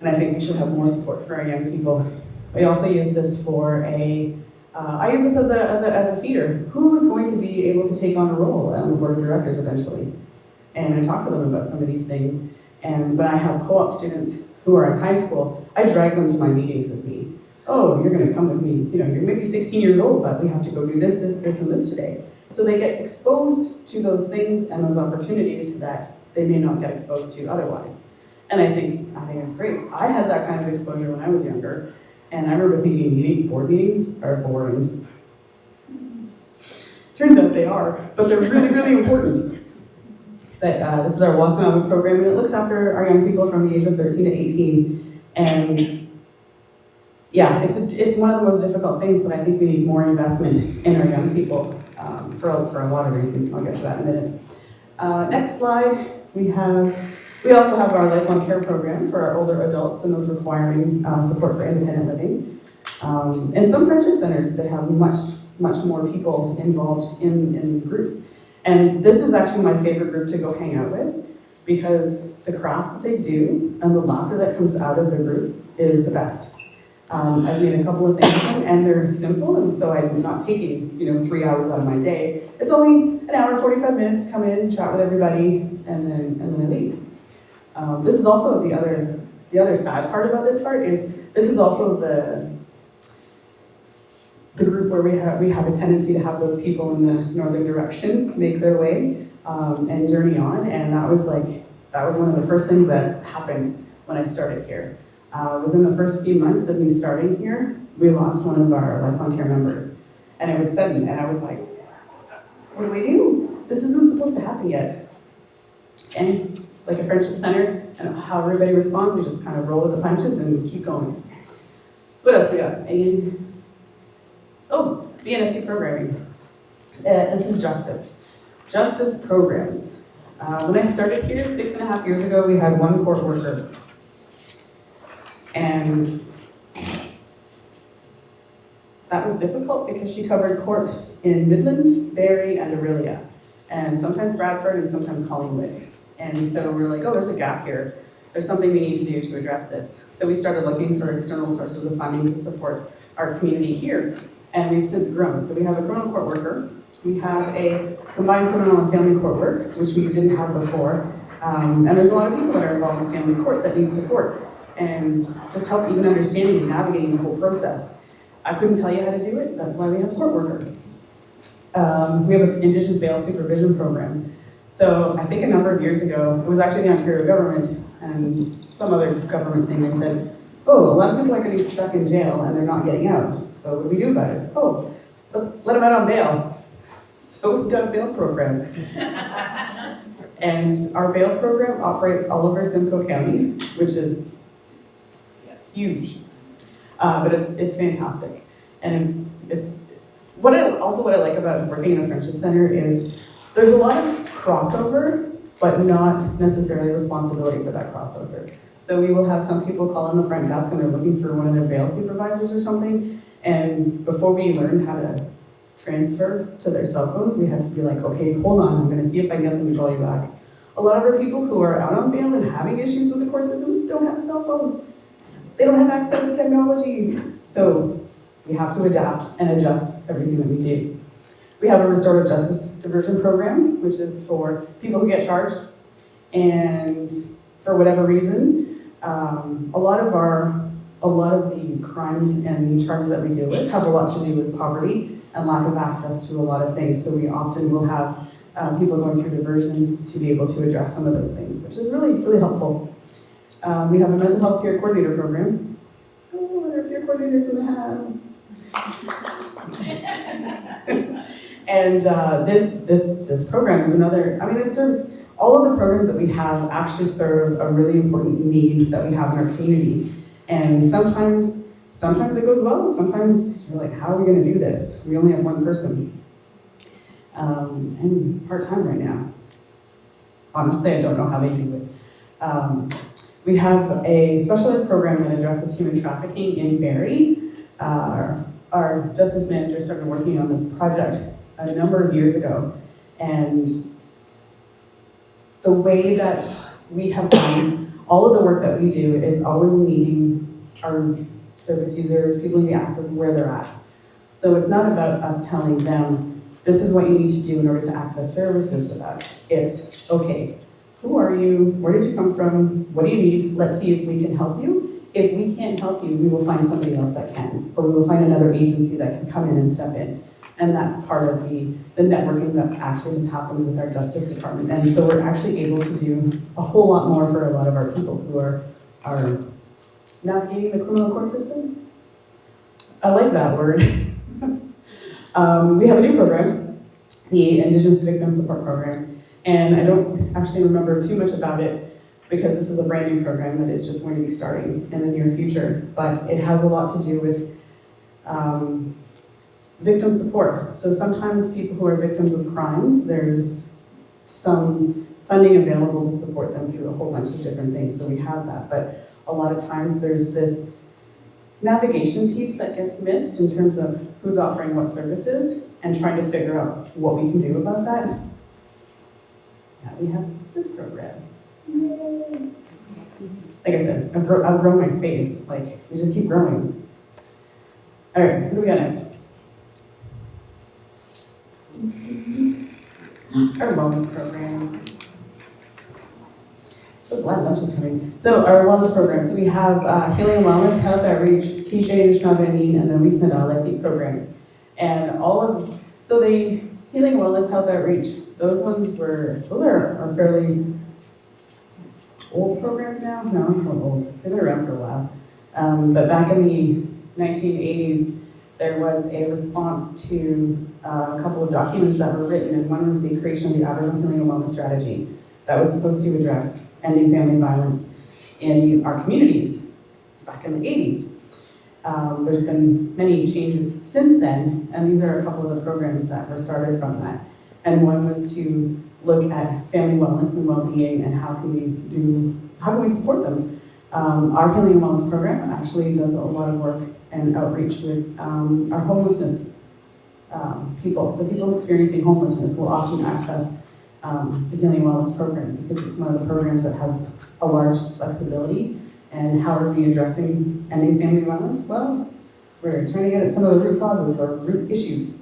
And I think we should have more support for our young people. We also use this for I use this as a feeder. Who is going to be able to take on a role on the board of directors eventually? And I talk to them about some of these things. And when I have co-op students who are in high school, I drag them to my meetings with me. Oh, you're gonna come with me, you're maybe 16 years old, but we have to go do this, this, this, and this today. So they get exposed to those things and those opportunities that they may not get exposed to otherwise. And I think it's great. I had that kind of exposure when I was younger, and I remember thinking board meetings are boring. Turns out they are, but they're really, really important. But this is our Wasanama program, and it looks after our young people from the age of 13 to 18. And yeah, it's one of the most difficult things, but I think we need more investment in our young people for a lot of reasons. I'll get to that in a minute. Next slide, we also have our lifelong care program for our older adults and those requiring support for independent living. And some friendship centers that have much more people involved in these groups. And this is actually my favorite group to go hang out with, because the crafts that they do and the laughter that comes out of the groups is the best. I've made a couple of things and they're simple, and so I'm not taking 3 hours out of my day. It's only an hour, 45 minutes to come in, chat with everybody, and then I leave. This is also the other sad part about this part is this is also the group where we have a tendency to have those people in the northern direction make their way and journey on, and that was one of the first things that happened when I started here. Within the first few months of me starting here, we lost one of our lifelong care members, and it was sudden, and I was like, what do we do? This isn't supposed to happen yet. And like a friendship center, and how everybody responds, we just kind of roll with the punches and keep going. What else we got? BNSC programming. This is justice programs. When I started here 6.5 years ago, we had one court worker. And that was difficult because she covered court in Midland, Barrie, and Aurelia, and sometimes Bradford and sometimes Collingwood. And so we were like, oh, there's a gap here. There's something we need to do to address this. So we started looking for external sources of funding to support our community here. And we've since grown. So we have a criminal court worker. We have a combined criminal and family court work, which we didn't have before. And there's a lot of people that are involved in family court that need support and just help even understanding and navigating the whole process. I couldn't tell you how to do it. That's why we have a court worker. We have an Indigenous bail supervision program. So I think a number of years ago, it was actually the Ontario government and some other government thing, they said, oh, a lot of people are getting stuck in jail and they're not getting out. So what do we do about it? Oh, let's let them out on bail. So we've got a bail program. And our bail program operates all over Simcoe County, which is huge. But it's fantastic. And it's what I like about working in a friendship center is there's a lot of crossover, but not necessarily responsibility for that crossover. So we will have some people call on the front desk and they're looking for one of their bail supervisors or something. And before we learned how to transfer to their cell phones, we had to be like, okay, hold on, I'm gonna see if I can get them to call you back. A lot of our people who are out on bail and having issues with the court systems don't have a cell phone. They don't have access to technology. So we have to adapt and adjust everything that we do. We have a restorative justice diversion program, which is for people who get charged and for whatever reason, a lot of the crimes and the charges that we deal with have a lot to do with poverty and lack of access to a lot of things. So we often will have people going through diversion to be able to address some of those things, which is really, really helpful. We have a mental health peer coordinator program. Oh, there are peer coordinators in the house. And this program is another, it serves, all of the programs that we have actually serve a really important need that we have in our community. And sometimes it goes well, sometimes you're like, how are we gonna do this? We only have one person. And part-time right now. Honestly, I don't know how they do it. We have a specialized program that addresses human trafficking in Barrie. Our justice manager started working on this project a number of years ago. And the way that we have done all of the work that we do is always meeting our service users, people who need access, where they're at. So it's not about us telling them, this is what you need to do in order to access services with us. It's, okay, who are are you? Where did you come from? What do you need? Let's see if we can help you. If we can't help you, we will find somebody else that can, or we will find another agency that can come in and step in. And that's part of the networking that actually has happened with our Justice Department. And so we're actually able to do a whole lot more for a lot of our people who are navigating the criminal court system. I like that word. We have a new program, the Indigenous Victim Support Program, and I don't actually remember too much about it because this is a brand new program that is just going to be starting in the near future, but it has a lot to do with victim support. So sometimes people who are victims of crimes, there's some funding available to support them through a whole bunch of different things, so we have that, but a lot of times there's this navigation piece that gets missed in terms of who's offering what services and trying to figure out what we can do about that. Now we have this program. Yay. Like I said, I've grown my space. Like, we just keep growing. All right, who do we got next? Our wellness programs. So glad lunch is coming. So our wellness programs, we have Healing and Wellness, Health Outreach, Kinoshameg, and the Wisnada Let's Eat program. And so the Healing and Wellness, Health Outreach, those are fairly old programs now. No, not old. They've been around for a while. But back in the 1980s, there was a response to a couple of documents that were written, and one was the creation of the Aboriginal Healing and Wellness Strategy that was supposed to address ending family violence in our communities back in the 80s. There's been many changes since then, and these are a couple of the programs that were started from that. And one was to look at family wellness and well-being and how can we support them. Our Healing and Wellness program actually does a lot of work and outreach with our homelessness people. So people experiencing homelessness will often access the Healing and Wellness program because it's one of the programs that has a large flexibility. And how are we addressing ending family violence? Well, we're trying to get at some of the root causes or root issues.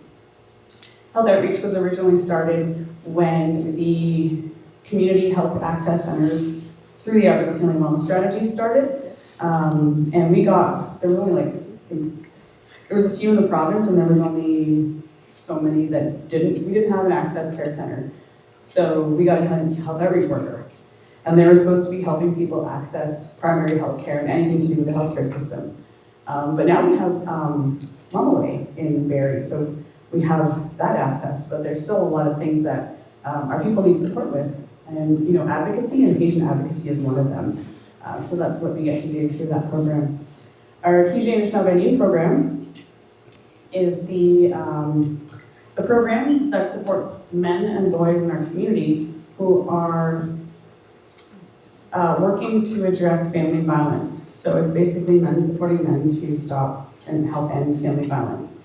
Health outreach was originally started when the community health access centers through the Aboriginal Healing and Wellness Strategy started. And there was a few in the province and there was only so many that we didn't have an access care center. So we got a health outreach worker. And they were supposed to be helping people access primary health care and anything to do with the healthcare system. But now we have Mamaway in Barrie, so we have that access, but there's still a lot of things that our people need support with. And advocacy and patient advocacy is one of them. So that's what we get to do through that program. Our Kinoshameg program is the program that supports men and boys in our community who are working to address family violence. So it's basically men supporting men to stop and help end family violence,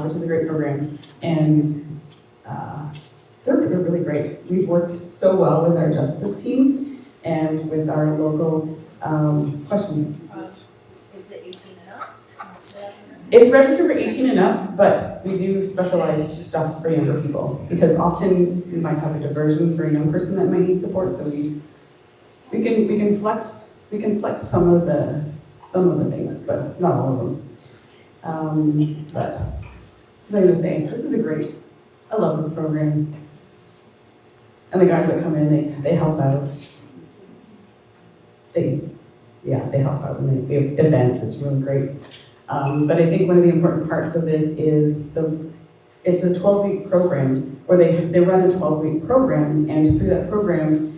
which is a great program. And they're really great. We've worked so well with our justice team and with our local question. Is it 18 and up? It's registered for 18 and up, but we do specialized stuff for younger people because often we might have a diversion for a young person that might need support. So we can flex some of the things, but not all of them. But as I was gonna say, this is I love this program. And the guys that come in, they help out. They help out when we have events. It's really great. But I think one of the important parts of this is it's a 12-week program, or they run a 12-week program, and through that program,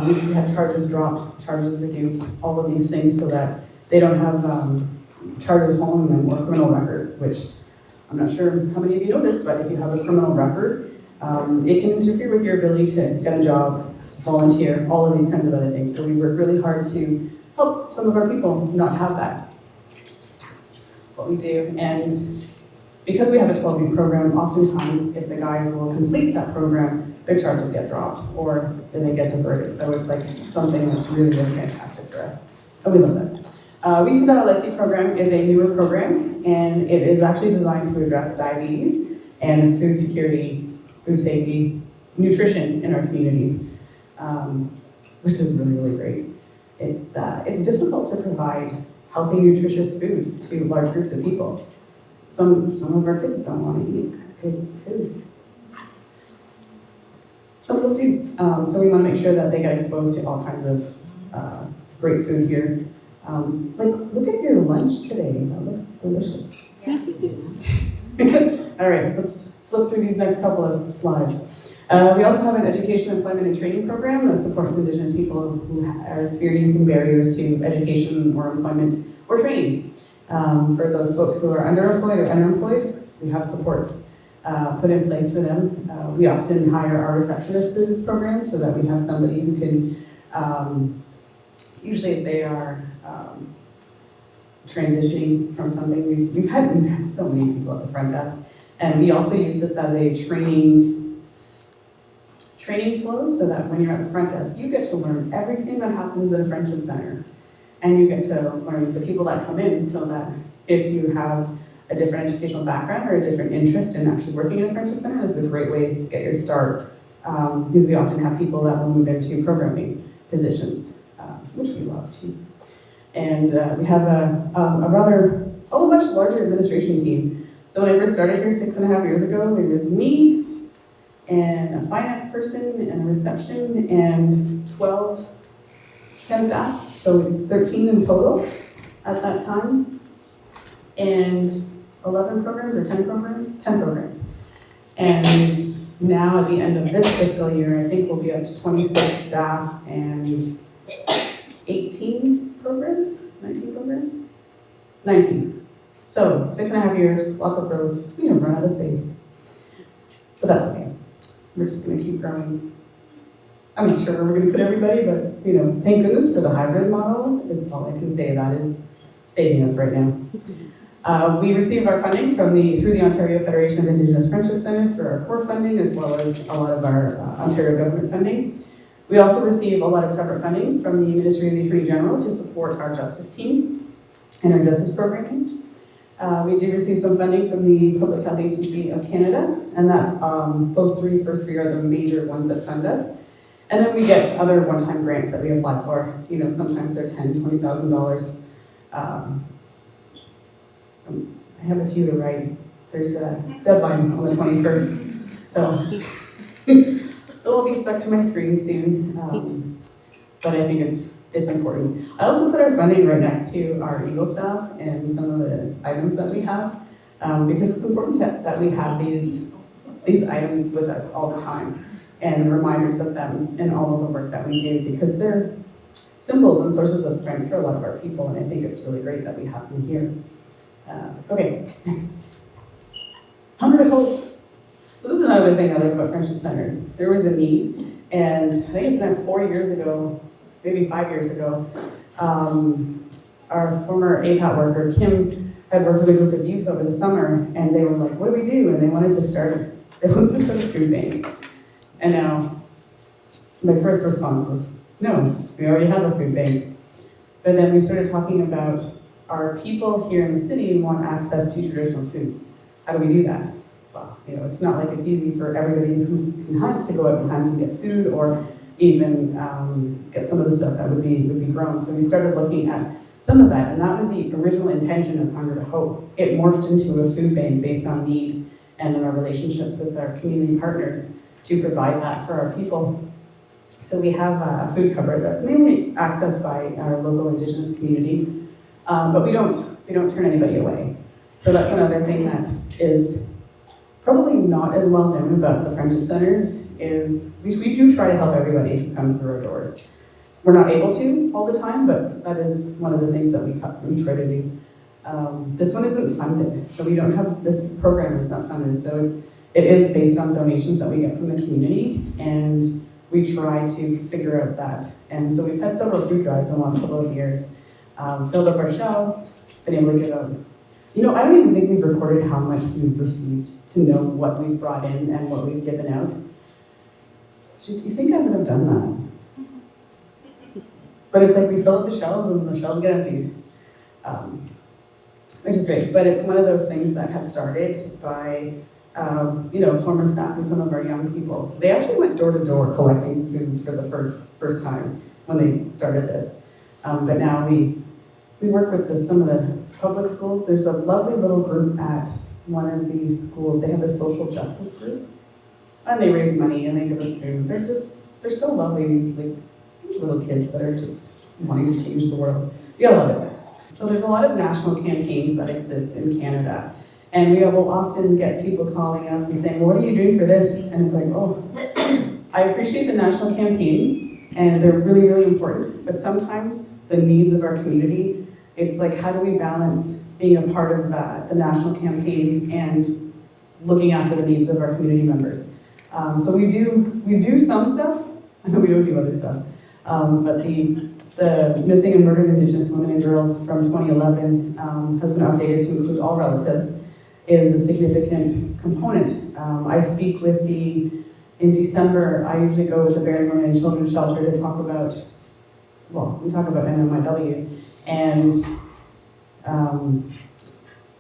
we have charges dropped, charges reduced, all of these things so that they don't have charges following them or criminal records, which I'm not sure how many of you know this, but if you have a criminal record, it can interfere with your ability to get a job, volunteer, all of these kinds of other things. So we work really hard to help some of our people not have that. What we do, and because we have a 12-week program, oftentimes if the guys will complete that program, their charges get dropped or then they get diverted. So it's like something that's really, really fantastic for us. And we love that. Wisada Let's Eat program is a newer program, and it is actually designed to address diabetes and food security, food safety, nutrition in our communities. which is really, really great. It's difficult to provide healthy, nutritious food to large groups of people. Some of our kids don't want to eat good food. Some people do. So we want to make sure that they get exposed to all kinds of great food here. Look at your lunch today. That looks delicious. All right, let's flip through these next couple of slides. We also have an education, employment, and training program that supports Indigenous people who are experiencing barriers to education or employment or training. For those folks who are underemployed or unemployed, we have supports put in place for them. We often hire our receptionists through this program so that we have somebody who can, usually if they are transitioning from something, we've had so many people at the front desk, and we also use this as a training flow so that when you're at the front desk, you get to learn everything that happens at a friendship center, and you get to learn the people that come in so that if you have a different educational background or a different interest in actually working in a friendship center, this is a great way to get your start because we often have people that will move into programming positions, which we love too. And we have a much larger administration team. So when I first started here 6.5 years ago, it was me and a finance person and a reception and 10 staff, so 13 in total at that time. And 11 programs or 10 programs? 10 programs. And now at the end of this fiscal year, I think we'll be up to 26 staff and 18 programs? 19 programs? 19. So 6.5 years, lots of growth. We don't run out of space. But that's okay. We're just gonna keep growing. I'm not sure where we're gonna put everybody, but thank goodness for the hybrid model is all I can say. That is saving us right now. We receive our funding through the Ontario Federation of Indigenous Friendship Centres for our core funding, as well as a lot of our Ontario government funding. We also receive a lot of separate funding from the Ministry of the Attorney General to support our justice team and our justice programming. We do receive some funding from the Public Health Agency of Canada, and that's those first three are the major ones that fund us. And then we get other one-time grants that we apply for. Sometimes they're $10,000, $20,000. I have a few to write. There's a deadline on the 21st, so I'll be stuck to my screen soon. But I think it's important. I also put our funding right next to our Eagle staff and some of the items that we have, because it's important that we have these items with us all the time and reminders of them in all of the work that we do, because they're symbols and sources of strength for a lot of our people, and I think it's really great that we have them here. Okay, next. Hunger to Hope. So this is another thing I like about friendship centers. There was a need, and I think it's now 4 years ago, maybe 5 years ago, our former APAT worker, Kim, had worked with a group of youth over the summer, and they were like, what do we do? And they wanted to start a food bank. And now, my first response was, no, we already have a food bank. But then we started talking about our people here in the city want access to traditional foods. How do we do that? Well, it's not like it's easy for everybody who can hunt to go out and hunt and get food, or even get some of the stuff that would be grown. So we started looking at some of that, and that was the original intention of Hunger to Hope. It morphed into a food bank based on need and in our relationships with our community partners to provide that for our people. So we have a food cupboard that's mainly accessed by our local Indigenous community, but we don't turn anybody away. So that's another thing that is probably not as well known about the friendship centers is we do try to help everybody who comes through our doors. We're not able to all the time, but that is one of the things that we try to do. This one isn't funded, so we don't have, this program is not funded, so it is based on donations that we get from the community, and we try to figure out that. And so we've had several food drives in the last couple of years, filled up our shelves, been able to give out. I don't even think we've recorded how much we've received to know what we've brought in and what we've given out. Do you think I would have done that? But it's like we fill up the shelves and the shelves get emptied, which is great. But it's one of those things that has started by former staff and some of our young people. They actually went door to door collecting food for the first time. when they started this. But now we work with some of the public schools. There's a lovely little group at one of these schools. They have a social justice group, and they raise money and they give us food. They're so lovely, these little kids that are just wanting to change the world. You'll love it. So there's a lot of national campaigns that exist in Canada. And we will often get people calling up and saying, what are you doing for this? And it's like, oh, I appreciate the national campaigns, and they're really, really important. But sometimes the needs of our community, it's like, how do we balance being a part of the national campaigns and looking after the needs of our community members? So we do some stuff, and we don't do other stuff. But the Missing and Murdered Indigenous Women and Girls from 2011 has been updated to include all relatives, is a significant component. I speak with in December, I usually go with the Barrie Native Children's Shelter to talk about, we talk about MMIW and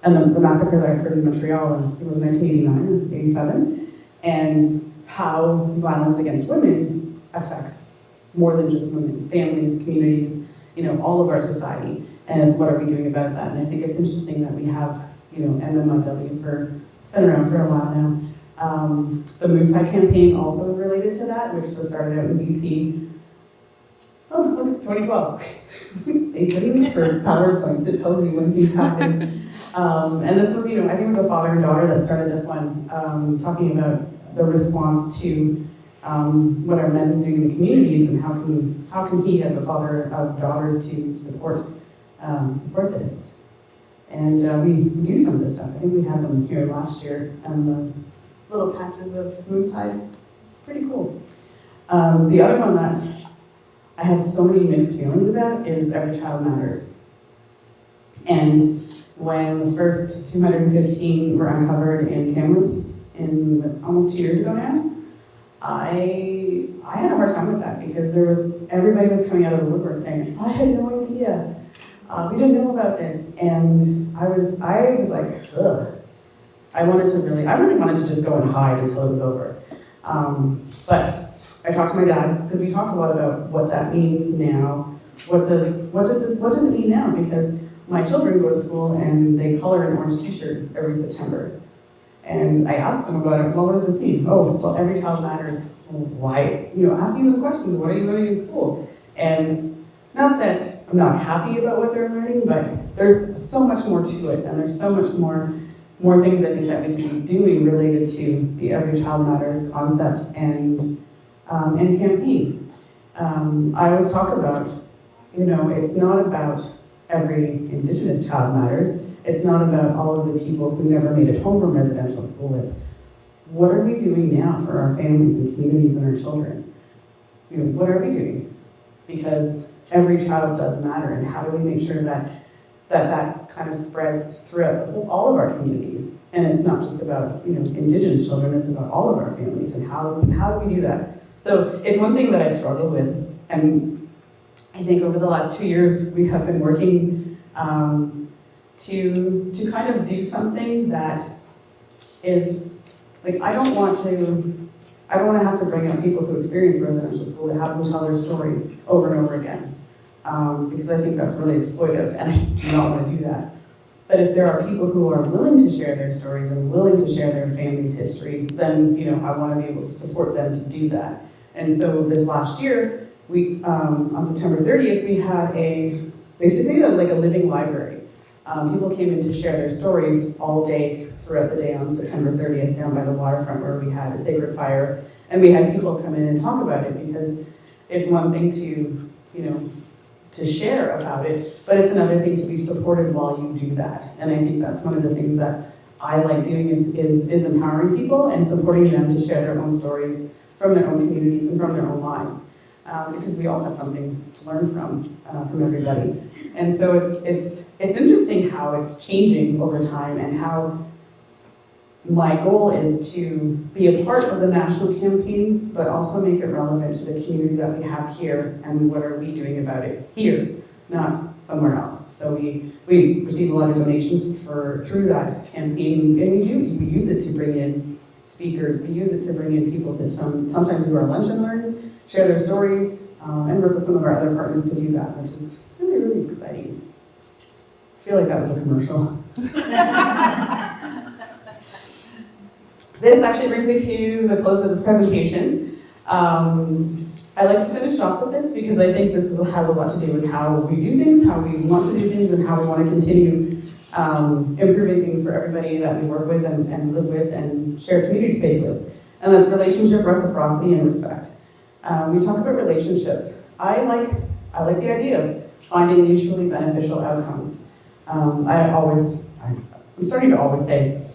the massacre that occurred in Montreal in, it was 1989 or 87, and how violence against women affects more than just women, families, communities, all of our society. And it's what are we doing about that? And I think it's interesting that we have, MMIW it's been around for a while now. The Moose High campaign also is related to that, which was started out in BC. Oh, look, 2012. Thank goodness for PowerPoints. It tells you when things happen. And this was, I think it was a father and daughter that started this one, talking about the response to what are men doing in the communities and how can he, as a father of daughters, to support this. And we do some of this stuff. I think we had them here last year, and the little patches of moose hide. It's pretty cool. The other one that I have so many mixed feelings about is Every Child Matters. And when the first 215 were uncovered in Kamloops in almost 2 years ago now, I had a hard time with that because everybody was coming out of the woodwork saying, I had no idea. We didn't know about this. And I was like, ugh. I really wanted to just go and hide until it was over. But I talked to my dad, because we talked a lot about what that means now. What does it mean now? Because my children go to school and they color an orange t-shirt every September. And I asked them about it, well, what does this mean? Oh, well, Every Child Matters. Why? Asking them questions, what are you learning in school? And not that I'm not happy about what they're learning, but there's so much more to it, and there's so much more things I think that we can be doing related to the Every Child Matters concept and campaign. I always talk about, it's not about every Indigenous child matters. It's not about all of the people who never made it home from residential school. It's what are we doing now for our families and communities and our children? What are we doing? Because every child does matter, and how do we make sure that kind of spreads throughout all of our communities? And it's not just about Indigenous children, it's about all of our families, and how do we do that? So it's one thing that I've struggled with, and I think over the last 2 years we have been working to kind of do something that is, like, I don't want to have to bring up people who experience residential school to have them tell their story over and over again. Because I think that's really exploitive, and I do not want to do that. But if there are people who are willing to share their stories and willing to share their family's history, then I want to be able to support them to do that. And so this last year, we on September 30th, we had basically like a living library. People came in to share their stories all day throughout the day on September 30th down by the waterfront, where we had a sacred fire, and we had people come in and talk about it, because it's one thing to share about it, but it's another thing to be supported while you do that. And I think that's one of the things that I like doing is empowering people and supporting them to share their own stories from their own communities and from their own lives, because we all have something to learn from everybody. And so it's interesting how it's changing over time, and how my goal is to be a part of the national campaigns, but also make it relevant to the community that we have here, and what are we doing about it here, not somewhere else. So we receive a lot of donations through that campaign, and we use it to bring in speakers. We use it to bring in people to sometimes do our lunch and learns, share their stories, and work with some of our other partners to do that, which is really, really exciting. I feel like that was a commercial. This actually brings me to the close of this presentation. I like to finish off with this because I think this has a lot to do with how we do things, how we want to do things, and how we want to continue improving things for everybody that we work with and live with and share community space with. And that's relationship, reciprocity, and respect. We talk about relationships. I like the idea of finding mutually beneficial outcomes. I'm starting to always say,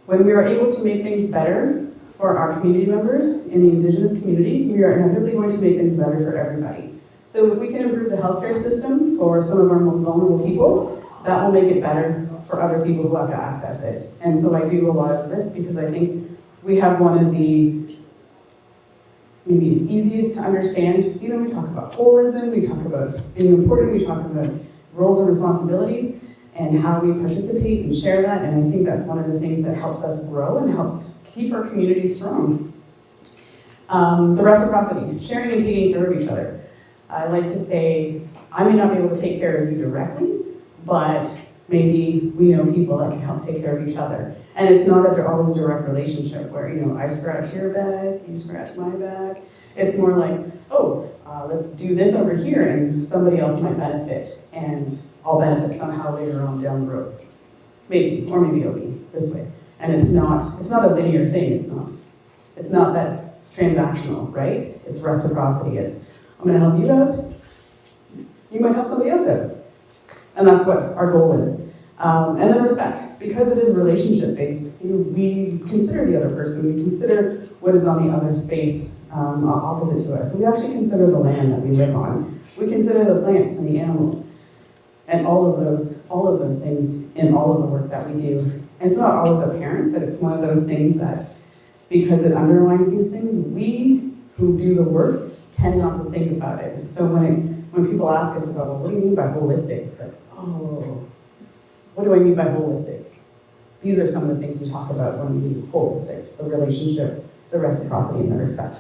when we are able to make things better for our community members in the Indigenous community, we are inevitably going to make things better for everybody. So if we can improve the healthcare system for some of our most vulnerable people, that will make it better for other people who have to access it. And so I do a lot of this because I think we have one of the maybe it's easiest to understand. You know, we talk about holism, we talk about being important, we talk about roles and responsibilities, and how we participate and share that, and I think that's one of the things that helps us grow and helps keep our community strong. The reciprocity, sharing and taking care of each other. I like to say, I may not be able to take care of you directly, but maybe we know people that can help take care of each other. And it's not that they're always a direct relationship where, you know, I scratch your back, you scratch my back. It's more like, let's do this over here and somebody else might benefit and I'll benefit somehow later on down the road. Maybe, or maybe it'll be this way. And it's not a linear thing, it's not that transactional, right? It's reciprocity, it's I'm gonna help you out, you might help somebody else out. And that's what our goal is. And then respect, because it is relationship based, we consider the other person, we consider what is on the other space opposite to us. So we actually consider the land that we live on. We consider the plants and the animals. And all of those things in all of the work that we do. And it's not always apparent, but it's one of those things that, because it underlines these things, we who do the work tend not to think about it. So when people ask us about, well, what do you mean by holistic? It's like, oh, what do I mean by holistic? These are some of the things we talk about when we do holistic, the relationship, the reciprocity, and the respect.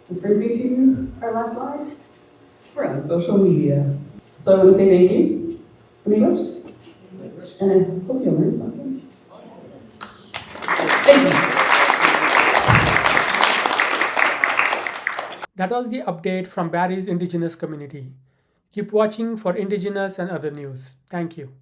This brings me to our last slide. We're on social media. So I want to say thank you, amigos, and I hope you learned something. Thank you. That was the update from Barrie's Indigenous community. Keep watching for Indigenous and other news. Thank you.